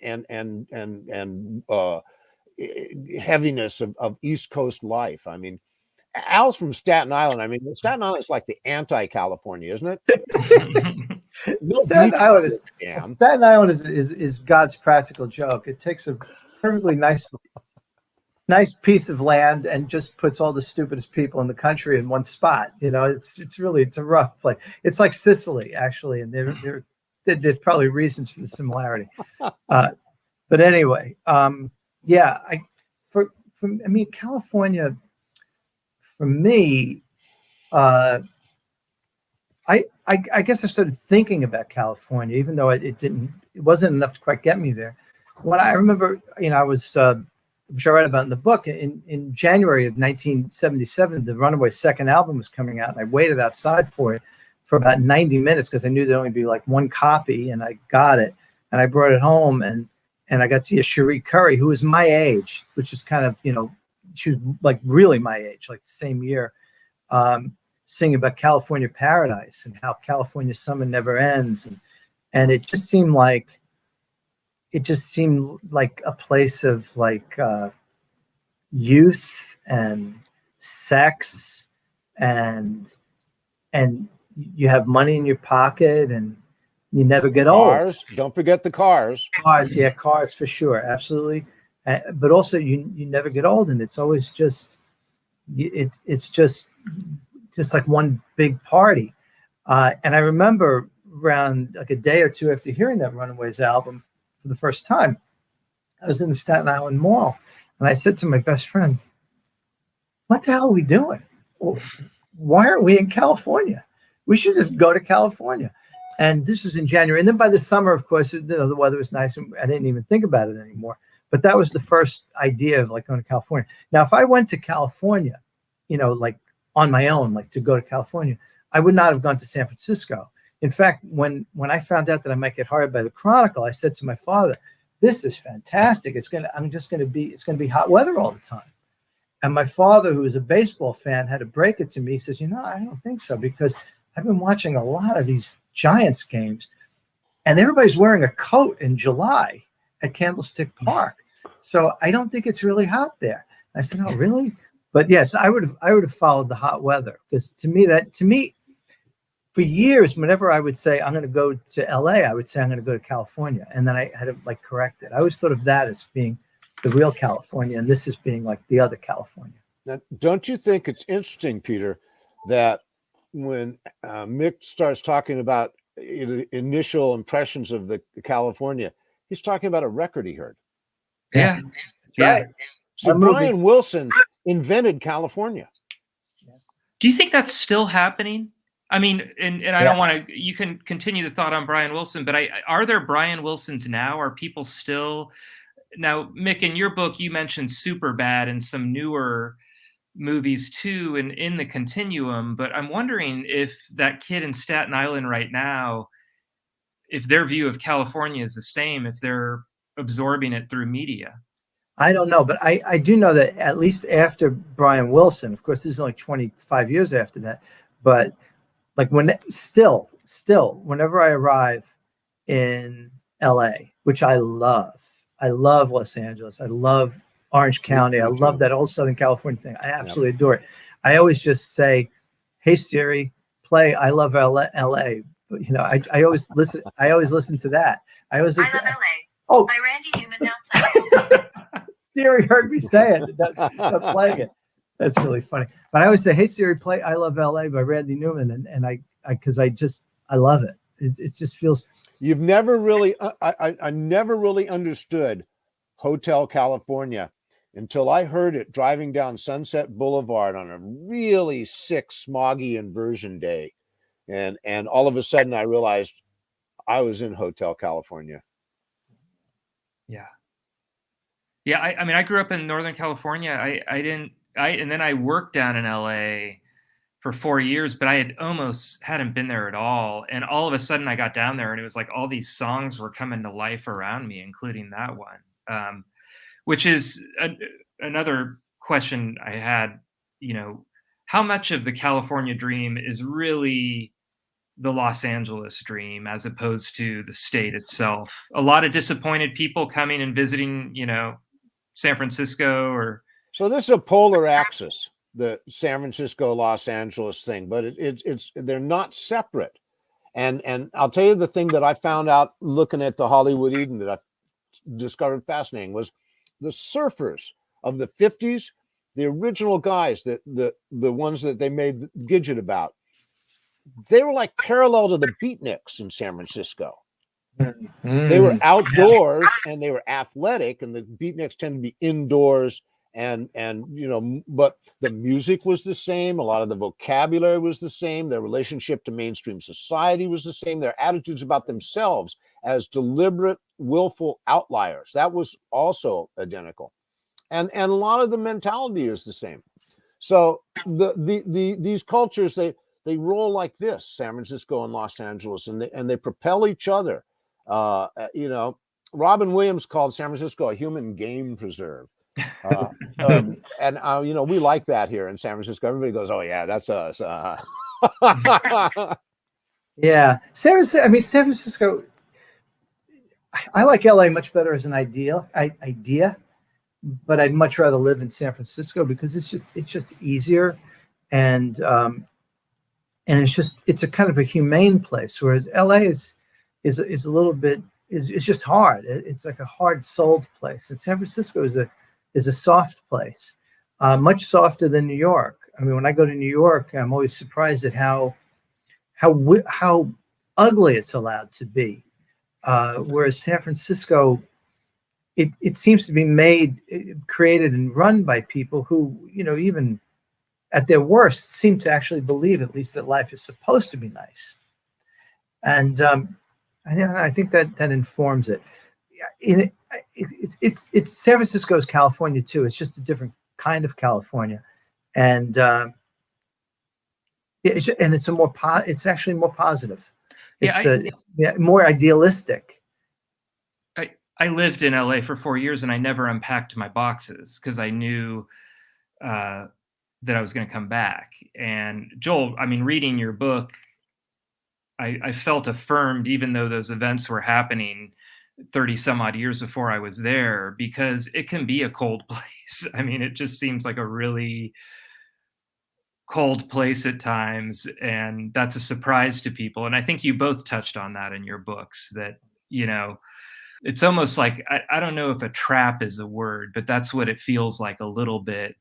D: heaviness of East Coast life. I mean, Al's from Staten Island. I mean, Staten Island is like the anti-California, isn't it?
C: Staten Island is God's practical joke. It takes a perfectly nice piece of land and just puts all the stupidest people in the country in one spot. You know, it's a rough place. It's like Sicily, actually, and there's probably reasons for the similarity. But anyway, yeah, I mean, California, for me, I guess I started thinking about California, even though it wasn't enough to quite get me there. When I remember, you know, which I write about in the book, in January of 1977, the Runaways' second album was coming out, and I waited outside for it for about 90 minutes because I knew there'd only be like one copy, and I got it, and I brought it home, and I got to hear Cherie Currie, who was my age, which is kind of, you know, she was like really my age, like the same year, singing about California Paradise and how California summer never ends. And it just seemed like a place of like youth and sex, and you have money in your pocket and you never get
D: old.
C: Don't
D: forget the cars.
C: Cars, yeah, cars for sure, absolutely. But also you never get old, and it's always just it's just like one big party. And I remember around like a day or two after hearing that Runaways album for the first time, I was in the Staten Island Mall, and I said to my best friend, "What the hell are we doing? Why aren't we in California? We should just go to California." And this was in January. And then by the summer, of course, you know, the weather was nice, and I didn't even think about it anymore. But that was the first idea of like going to California. Now, if I went to California, you know, like on my own, like to go to California, I would not have gone to San Francisco. In fact, when I found out that I might get hired by the Chronicle, I said to my father, "This is fantastic. It's going to be hot weather all the time." And my father, who was a baseball fan, had to break it to me. He says, "You know, I don't think so, because I've been watching a lot of these Giants games, and everybody's wearing a coat in July at Candlestick Park. So I don't think it's really hot there." I said, "Oh, really?" But yes, I would have followed the hot weather, because to me, for years, whenever I would say I'm going to go to LA, I would say I'm going to go to California, and then I had to like correct it. I always thought of that as being the real California, and this as being like the other California.
D: Now, don't you think it's interesting, Peter, that when Mick starts talking about initial impressions of the California, he's talking about a record he heard.
B: Yeah.
C: Right.
D: So Brian Wilson invented California.
B: Do you think that's still happening? I mean, and I don't want to, you can continue the thought on Brian Wilson, but are there Brian Wilsons now? Are people still, now, Mick, in your book, you mentioned Superbad and some newer movies too, and in the continuum, but I'm wondering if that kid in Staten Island right now, if their view of California is the same, if they're absorbing it through media.
C: I don't know, but I do know that at least after Brian Wilson, of course, this is only 25 years after that, but like still, whenever I arrive in LA, which I love Los Angeles, I love Orange County, I love that whole Southern California thing. I absolutely adore it. I always just say, "Hey Siri, play I Love LA." But, you know, I always listen. I always listen to that. I always listen. I Love LA. Oh, by Randy Newman now playing. Siri heard me say it. Stop playing it. That's really funny. But I always say, "Hey Siri, play I Love LA" by Randy Newman, and I because I love it. It just feels.
D: You've never really, I never really understood Hotel California until I heard it driving down Sunset Boulevard on a really sick, smoggy inversion day. And all of a sudden I realized I was in Hotel California.
B: Yeah. Yeah. I mean, I grew up in Northern California. And then I worked down in LA for 4 years, but I hadn't been there at all. And all of a sudden I got down there and it was like all these songs were coming to life around me, including that one, which is another question I had, you know, how much of the California dream is really the Los Angeles dream as opposed to the state itself? A lot of disappointed people coming and visiting, you know, San Francisco or.
D: So this is a polar axis, the San Francisco, Los Angeles thing, but it's they're not separate. And I'll tell you the thing that I found out looking at the Hollywood Eden that I discovered fascinating was the surfers of the 50s, the original guys, that the ones that they made Gidget about, they were like parallel to the beatniks in San Francisco. They were outdoors and they were athletic, and the beatniks tend to be indoors. And you know, but the music was the same. A lot of the vocabulary was the same. Their relationship to mainstream society was the same. Their attitudes about themselves as deliberate, willful outliers, that was also identical. And a lot of the mentality is the same. So these cultures, they roll like this, San Francisco and Los Angeles, and they propel each other. You know, Robin Williams called San Francisco a human game preserve. And you know, we like that here in San Francisco. Everybody goes, "Oh yeah, that's us."
C: Yeah, San Francisco. I like LA much better as an idea, but I'd much rather live in San Francisco because it's just easier, and it's a kind of a humane place, whereas LA is a little bit, it's just hard. It's like a hard-souled place, and San Francisco is a soft place, much softer than New York. I mean, when I go to New York, I'm always surprised at how ugly it's allowed to be. Whereas San Francisco, it seems to be created and run by people who, you know, even at their worst, seem to actually believe at least that life is supposed to be nice. And I think that informs it. It's San Francisco's California too. It's just a different kind of California, and it's actually more positive. It's more idealistic.
B: I lived in LA for 4 years and I never unpacked my boxes because I knew that I was going to come back. And Joel, I mean, reading your book, I felt affirmed, even though those events were happening 30 some odd years before I was there, because it can be a cold place. I mean, it just seems like a really cold place at times, and that's a surprise to people. And I think you both touched on that in your books, that, you know, it's almost like, I don't know if a trap is a word, but that's what it feels like a little bit,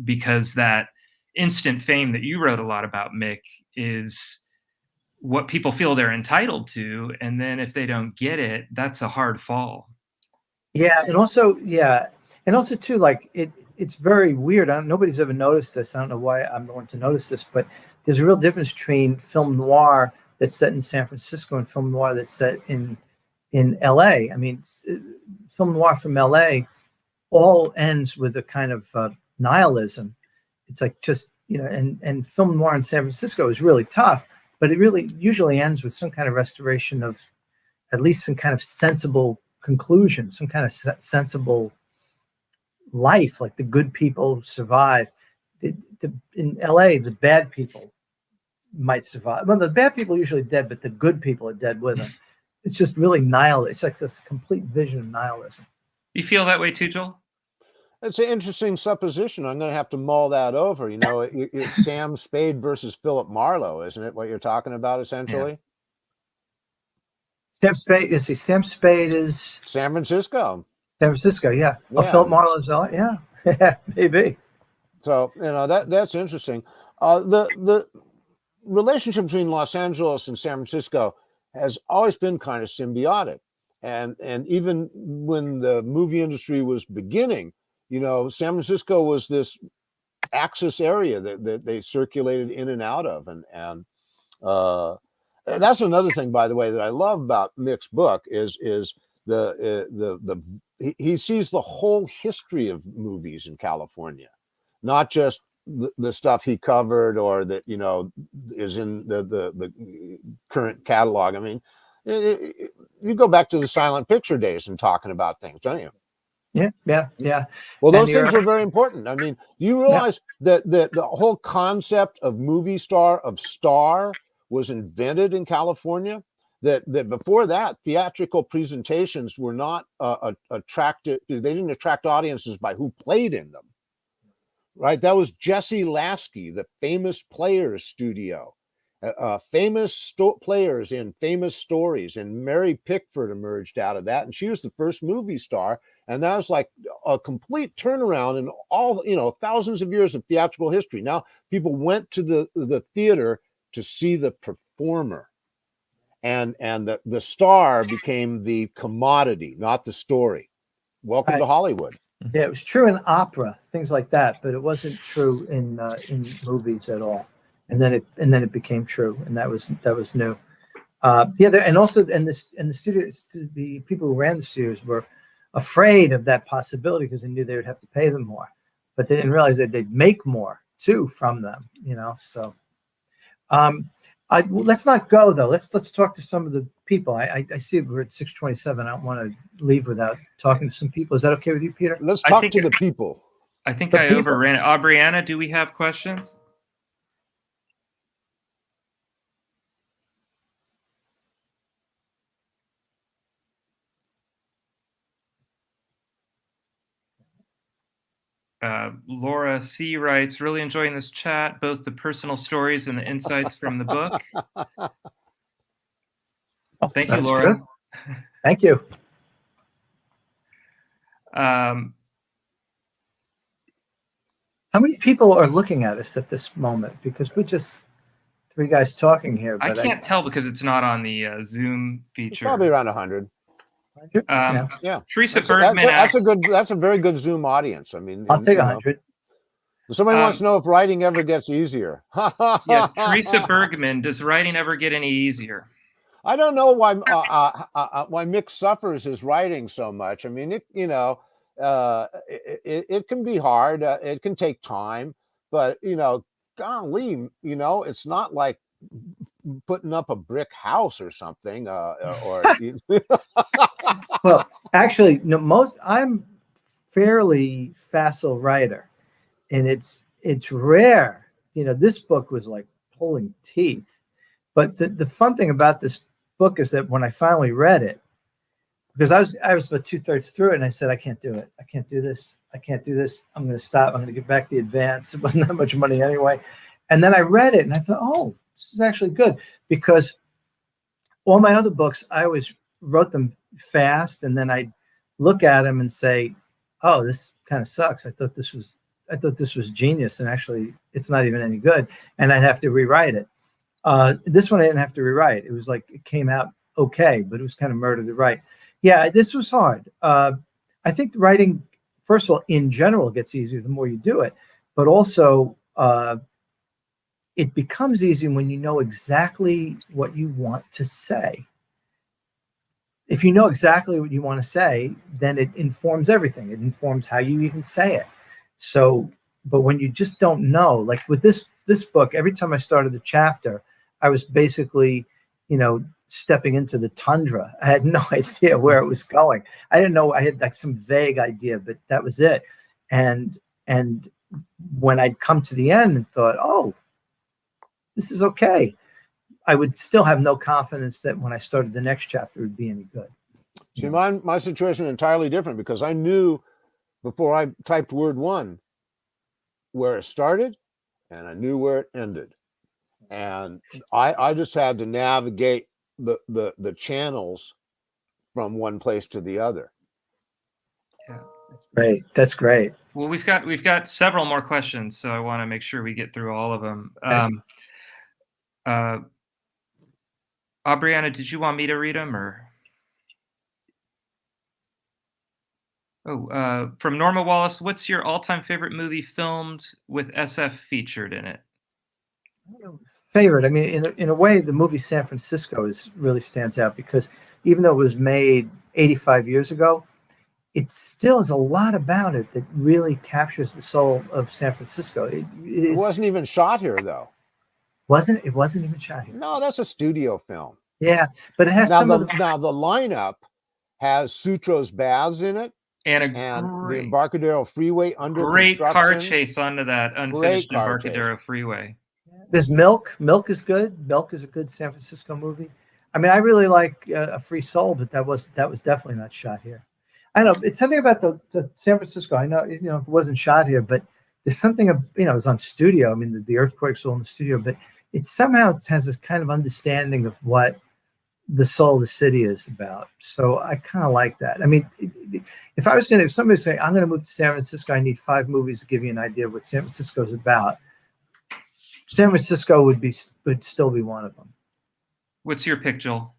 B: because that instant fame that you wrote a lot about, Mick, is what people feel they're entitled to. And then if they don't get it, that's a hard fall.
C: Yeah. And also too, like it's very weird. Nobody's ever noticed this. I don't know why I'm the one to notice this, but there's a real difference between film noir that's set in San Francisco and film noir that's set in LA. I mean, film noir from LA all ends with a kind of nihilism. It's like, just, you know, and film noir in San Francisco is really tough, but it really usually ends with some kind of restoration of at least some kind of sensible conclusion, some kind of sensible life, like the good people survive. In LA, the bad people might survive. Well, the bad people are usually dead, but the good people are dead with them. It's just really nihilism. It's like this complete vision of nihilism.
B: You feel that way too, Joel?
D: It's an interesting supposition. I'm going to have to mull that over. You know, it's Sam Spade versus Philip Marlowe, isn't it? What you're talking about, essentially.
C: Sam Spade. You see, Sam Spade is
D: San Francisco.
C: San Francisco, yeah. Oh, Philip Marlowe's on, yeah, maybe.
D: So that's interesting. The relationship between Los Angeles and San Francisco has always been kind of symbiotic, and even when the movie industry was beginning, you know, San Francisco was this axis area that they circulated in and out of, and that's another thing, by the way, that I love about Mick's book is he sees the whole history of movies in California, not just the stuff he covered or that, you know, is in the current catalog. I mean, you go back to the silent picture days and talking about things, don't you?
C: Yeah.
D: Well, those things were very important. I mean, you realize that the whole concept of movie star, of star, was invented in California. That before that, theatrical presentations were not attracted. They didn't attract audiences by who played in them, right? That was Jesse Lasky, the famous players studio, famous players in famous stories, and Mary Pickford emerged out of that, and she was the first movie star, and that was like a complete turnaround in all, you know, thousands of years of theatrical history. Now people went to the theater to see the performer. And the star became the commodity, not the story. Welcome to Hollywood.
C: Yeah, it was true in opera, things like that, but it wasn't true in movies at all. And then it became true, and that was new. And also in the studios, the people who ran the studios were afraid of that possibility because they knew they would have to pay them more, but they didn't realize that they'd make more too from them. You know, so. Let's not go though. Let's talk to some of the people. I see we're at 6:27. I don't want to leave without talking to some people. Is that okay with you, Peter?
D: Let's talk to the people.
B: I think I overran it. Aubriana, do we have questions? Laura C. writes, really enjoying this chat, both the personal stories and the insights from the book. Thank you, Laura.
C: Good. Thank you.
B: How
C: many people are looking at us at this moment? Because we're just three guys talking here.
B: But I can't tell because it's not on the Zoom feature.
D: It's probably around 100.
C: Yeah.
B: Teresa Bergman asks,
D: that's a very good Zoom audience. I mean,
C: I'll take 100.
D: Somebody wants to know if writing ever gets easier.
B: Yeah, Teresa Bergman, does writing ever get any easier?
D: I don't know why Mick suffers his writing so much. I mean, it can be hard. It can take time, but golly, it's not like putting up a brick house or something.
C: Well, actually, no. I'm fairly facile writer, and it's rare. This book was like pulling teeth. But the fun thing about this book is that when I finally read it, because I was about 2/3 through it, and I said, I can't do it. I can't do this. I can't do this. I'm going to stop. I'm going to give back the advance. It wasn't that much money anyway. And then I read it, and I thought, oh, this is actually good, because all my other books, I always wrote them fast, and then I'd look at them and say, oh, this kind of sucks. I thought this was genius, and actually it's not even any good, and I'd have to rewrite it. This one I didn't have to rewrite. It was like it came out okay, but it was kind of murder to write. Yeah, this was hard. I think writing, first of all, in general, gets easier the more you do it, but also it becomes easy when you know exactly what you want to say. If you know exactly what you want to say, then it informs everything. It informs how you even say it. So, but when you just don't know, like with this book, every time I started the chapter, I was basically, stepping into the tundra. I had no idea where it was going. I didn't know. I had like some vague idea, but that was it. And when I'd come to the end and thought, oh, this is okay, I would still have no confidence that when I started the next chapter, it would be any good.
D: See, my situation is entirely different, because I knew before I typed word one where it started, and I knew where it ended. And I just had to navigate the channels from one place to the other.
B: Yeah,
C: that's great. That's great.
B: Well, we've got several more questions, so I want to make sure we get through all of them. Aubriana, did you want me to read them, or? Oh, from Norma Wallace, what's your all-time favorite movie filmed with SF featured in it?
C: Favorite? I mean, in a way, the movie San Francisco really stands out, because even though it was made 85 years ago, it still is a lot about it that really captures the soul of San Francisco. It
D: wasn't even shot here, though.
C: It wasn't even shot here.
D: No, that's a studio film.
C: Yeah, but it has
D: now
C: some
D: the,
C: of the...
D: Now the lineup has Sutro's Baths in it, and the Embarcadero Freeway under
B: great car
D: construction.
B: chase onto that unfinished Embarcadero Freeway.
C: There's Milk. Milk is good. Milk is a good San Francisco movie. I mean, I really like A Free Soul, but that was definitely not shot here. I don't know. It's something about the San Francisco. I know, it wasn't shot here, but there's something, it was on studio. I mean, the earthquakes were in the studio, but it somehow has this kind of understanding of what the soul of the city is about. So I kind of like that. I mean, if somebody say, I'm going to move to San Francisco, I need 5 movies to give you an idea of what San Francisco is about, San Francisco would still be one of them.
B: What's your pick, Joel?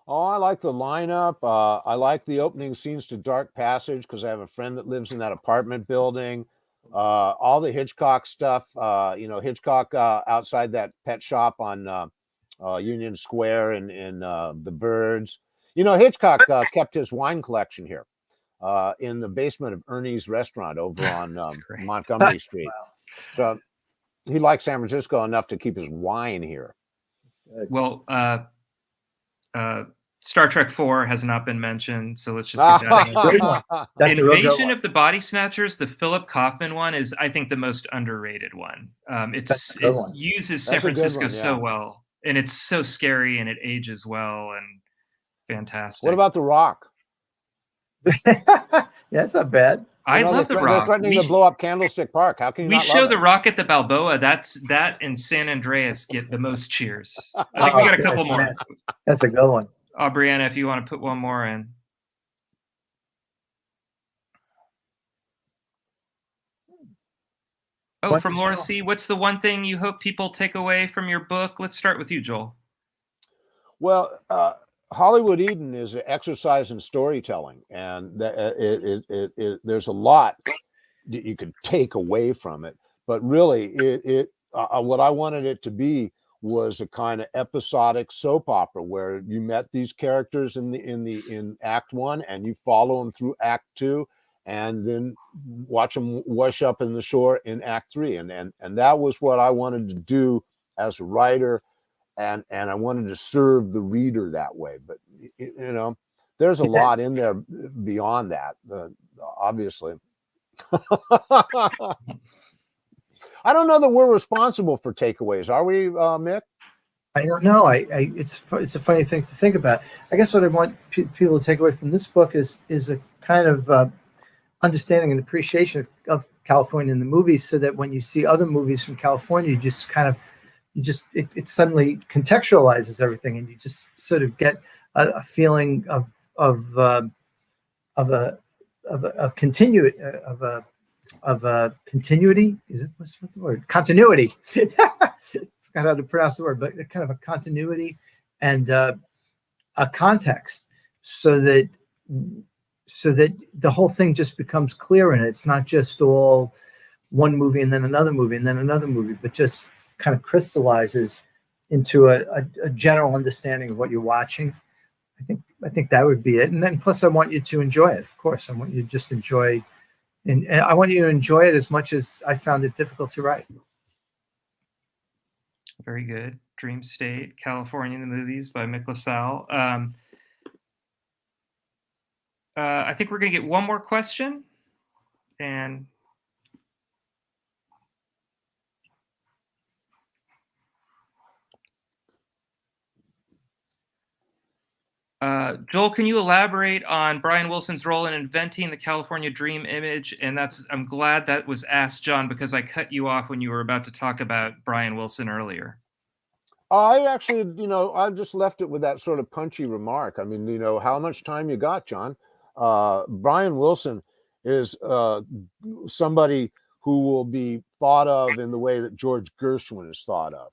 D: Oh, I like the lineup. I like the opening scenes to Dark Passage, because I have a friend that lives in that apartment building. All the Hitchcock stuff, Hitchcock outside that pet shop on Union Square in The Birds. Hitchcock kept his wine collection here in the basement of Ernie's restaurant over on Montgomery Street.
C: Wow.
D: So he liked San Francisco enough to keep his wine here.
B: Well, Star Trek 4 has not been mentioned, so let's just get that in. Invasion of the Body Snatchers, the Philip Kaufman one, is, I think, the most underrated one. It uses San Francisco so well, and it's so scary, and it ages well, and fantastic.
D: What about The Rock?
C: Yeah, that's not bad.
B: I love The Rock.
D: They're threatening to blow up Candlestick Park. How can you not
B: show
D: love
B: The
D: it?
B: Rock at the Balboa. That and San Andreas get the most cheers. I think we got a couple more.
C: That's a good one.
B: Aubriana, if you want to put one more in. Oh, from Laura C. What's the one thing you hope people take away from your book? Let's start with you, Joel.
D: Well, Hollywood Eden is an exercise in storytelling, and there's a lot that you could take away from it. But really, what I wanted it to be was a kind of episodic soap opera where you met these characters in Act 1, and you follow them through Act 2, and then watch them wash up in the shore in Act 3, and that was what I wanted to do as a writer. And I wanted to serve the reader that way. But, there's a lot in there beyond that, obviously. I don't know that we're responsible for takeaways. Are we, Mick?
C: I don't know. It's a funny thing to think about. I guess what I want people to take away from this book is a kind of understanding and appreciation of California in the movies, so that when you see other movies from California, it suddenly contextualizes everything, and you just sort of get a feeling of continuity. Is it what's the word? Continuity. Forgot how to pronounce the word, but kind of a continuity and a context, so that the whole thing just becomes clear, and it's not just all one movie and then another movie and then another movie, but just kind of crystallizes into a general understanding of what you're watching. I think that would be it. And then plus I want you to enjoy it. Of course, I want you to just enjoy, and I want you to enjoy it as much as I found it difficult to write.
B: Very good. Dream State, California, the movies by Mick LaSalle. I think we're going to get one more question. And Joel, can you elaborate on Brian Wilson's role in inventing the California dream image? And I'm glad that was asked, John, because I cut you off when you were about to talk about Brian Wilson earlier.
D: I actually, I just left it with that sort of punchy remark. I mean, how much time you got, John? Brian Wilson is somebody who will be thought of in the way that George Gershwin is thought of.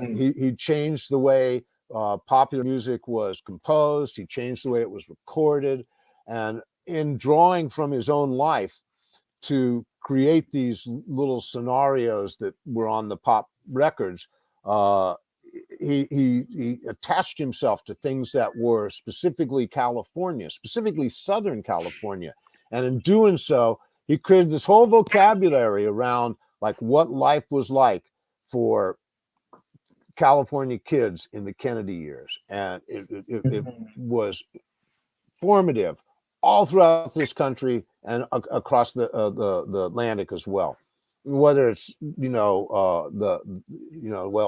D: He changed the way popular music was composed. He changed the way it was recorded. And in drawing from his own life to create these little scenarios that were on the pop records, he attached himself to things that were specifically California, specifically Southern California. And in doing so, he created this whole vocabulary around like what life was like for California kids in the Kennedy years. And it was formative all throughout this country and across the Atlantic as well. Whether it's, well,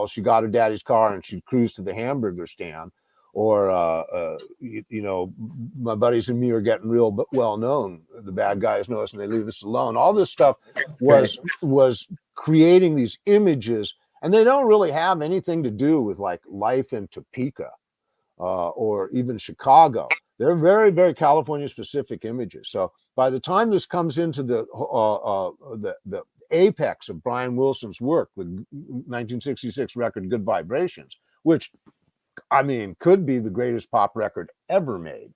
D: she got her daddy's car and she cruised to the hamburger stand, or, my buddies and me are getting real well known. The bad guys know us and they leave us alone. All this stuff was creating these images, and they don't really have anything to do with like life in Topeka or even Chicago. They're very, very California specific images. So by the time this comes into the apex of Brian Wilson's work, the 1966 record Good Vibrations, which I mean could be the greatest pop record ever made,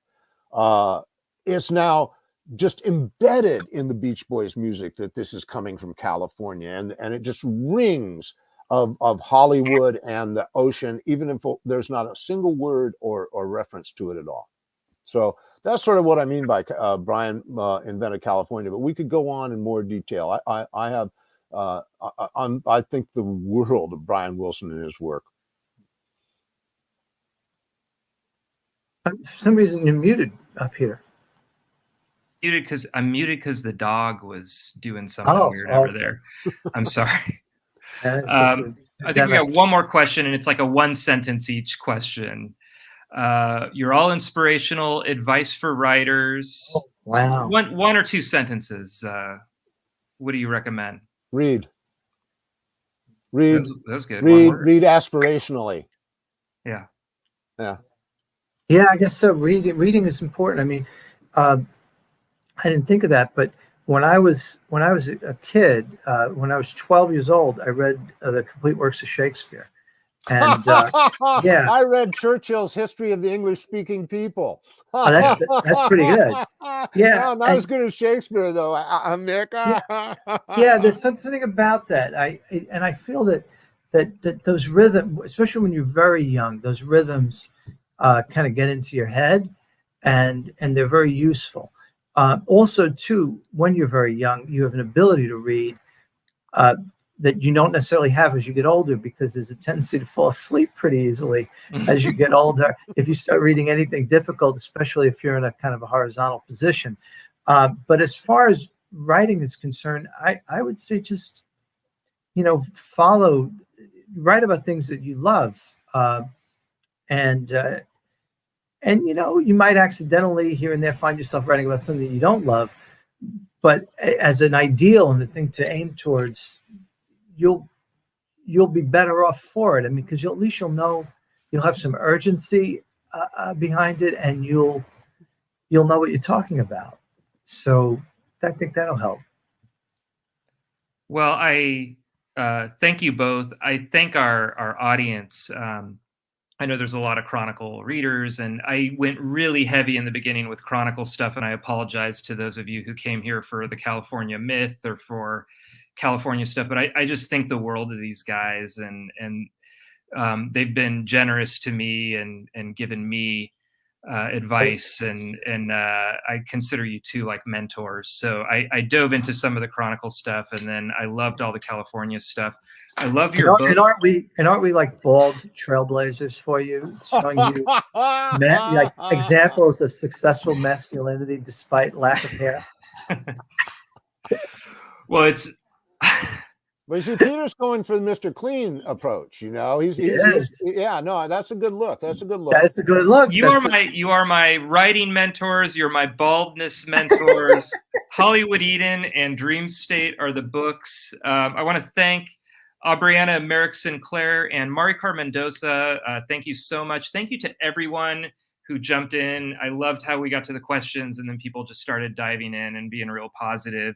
D: it's now just embedded in the Beach Boys music that this is coming from California, and it just rings of Hollywood and the ocean, even if there's not a single word or reference to it at all. So that's sort of what I mean by Brian invented California, but we could go on in more detail. I have, I think the world of Brian Wilson and his work.
C: For some reason you're muted up here.
B: I'm muted because the dog was doing something weird over there. I'm sorry. I think we got one more question, and it's like a one sentence each question. You're all inspirational. Advice for writers.
C: Oh, wow.
B: One or two sentences. What do you recommend?
D: Read.
B: That was good.
D: Read aspirationally.
B: Yeah.
C: Yeah, I guess so. Reading is important. I mean, I didn't think of that, but when I was a kid, when I was 12 years old, I read the complete works of Shakespeare. And yeah,
D: I read Churchill's History of the English-speaking People.
C: Oh, that's pretty good. Yeah,
D: not as good as Shakespeare though, Mick.
C: Yeah, there's something about that. I feel that those rhythms, especially when you're very young, those rhythms kind of get into your head, and they're very useful. Also, too, when you're very young, you have an ability to read that you don't necessarily have as you get older, because there's a tendency to fall asleep pretty easily as you get older if you start reading anything difficult, especially if you're in a kind of a horizontal position. But as far as writing is concerned, I would say just, write about things that you love. And you might accidentally here and there find yourself writing about something that you don't love, but as an ideal and a thing to aim towards, you'll be better off for it. I mean, because at least you'll know, you'll have some urgency behind it, and you'll know what you're talking about. So I think that'll help.
B: Well, I thank you both. I thank our audience. I know there's a lot of Chronicle readers, and I went really heavy in the beginning with Chronicle stuff, and I apologize to those of you who came here for the California myth or for California stuff, but I just think the world of these guys, and they've been generous to me and given me advice, and I consider you two like mentors. So I dove into some of the Chronicle stuff, and then I loved all the California stuff. I love your book.
C: And aren't we like bald trailblazers for you, showing you like examples of successful masculinity despite lack of hair?
B: Well, it's.
D: But you see, Peter's going for the Mr. Clean approach. You know, he's yeah, no, that's a good look. That's a good look.
C: That's a good look.
B: You are my writing mentors. You're my baldness mentors. Hollywood Eden and Dream State are the books. I want to thank Aubriana Merrick Sinclair and Maricar Mendoza. Thank you so much. Thank you to everyone who jumped in. I loved how we got to the questions and then people just started diving in and being real positive.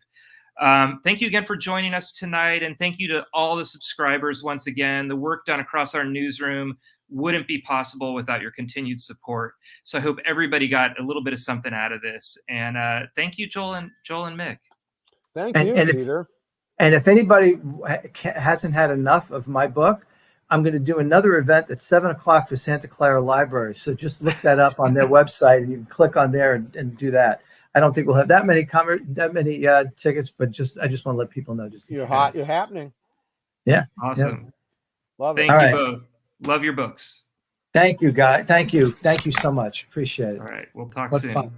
B: Thank you again for joining us tonight. And thank you to all the subscribers once again. The work done across our newsroom wouldn't be possible without your continued support. So I hope everybody got a little bit of something out of this. And thank you, Joel and Mick.
D: Thank you, Peter.
C: And if anybody hasn't had enough of my book, I'm going to do another event at 7 o'clock for Santa Clara Library. So just look that up on their website, and you can click on there and do that. I don't think we'll have that many tickets, but I just want to let people know. Just
D: you're hot. You're happening.
C: Yeah.
B: Awesome.
C: Yeah.
D: Love it.
B: Thank you both. Love your books.
C: Thank you, guys. Thank you. Thank you so much. Appreciate it.
B: All right. We'll talk soon.
C: Fun.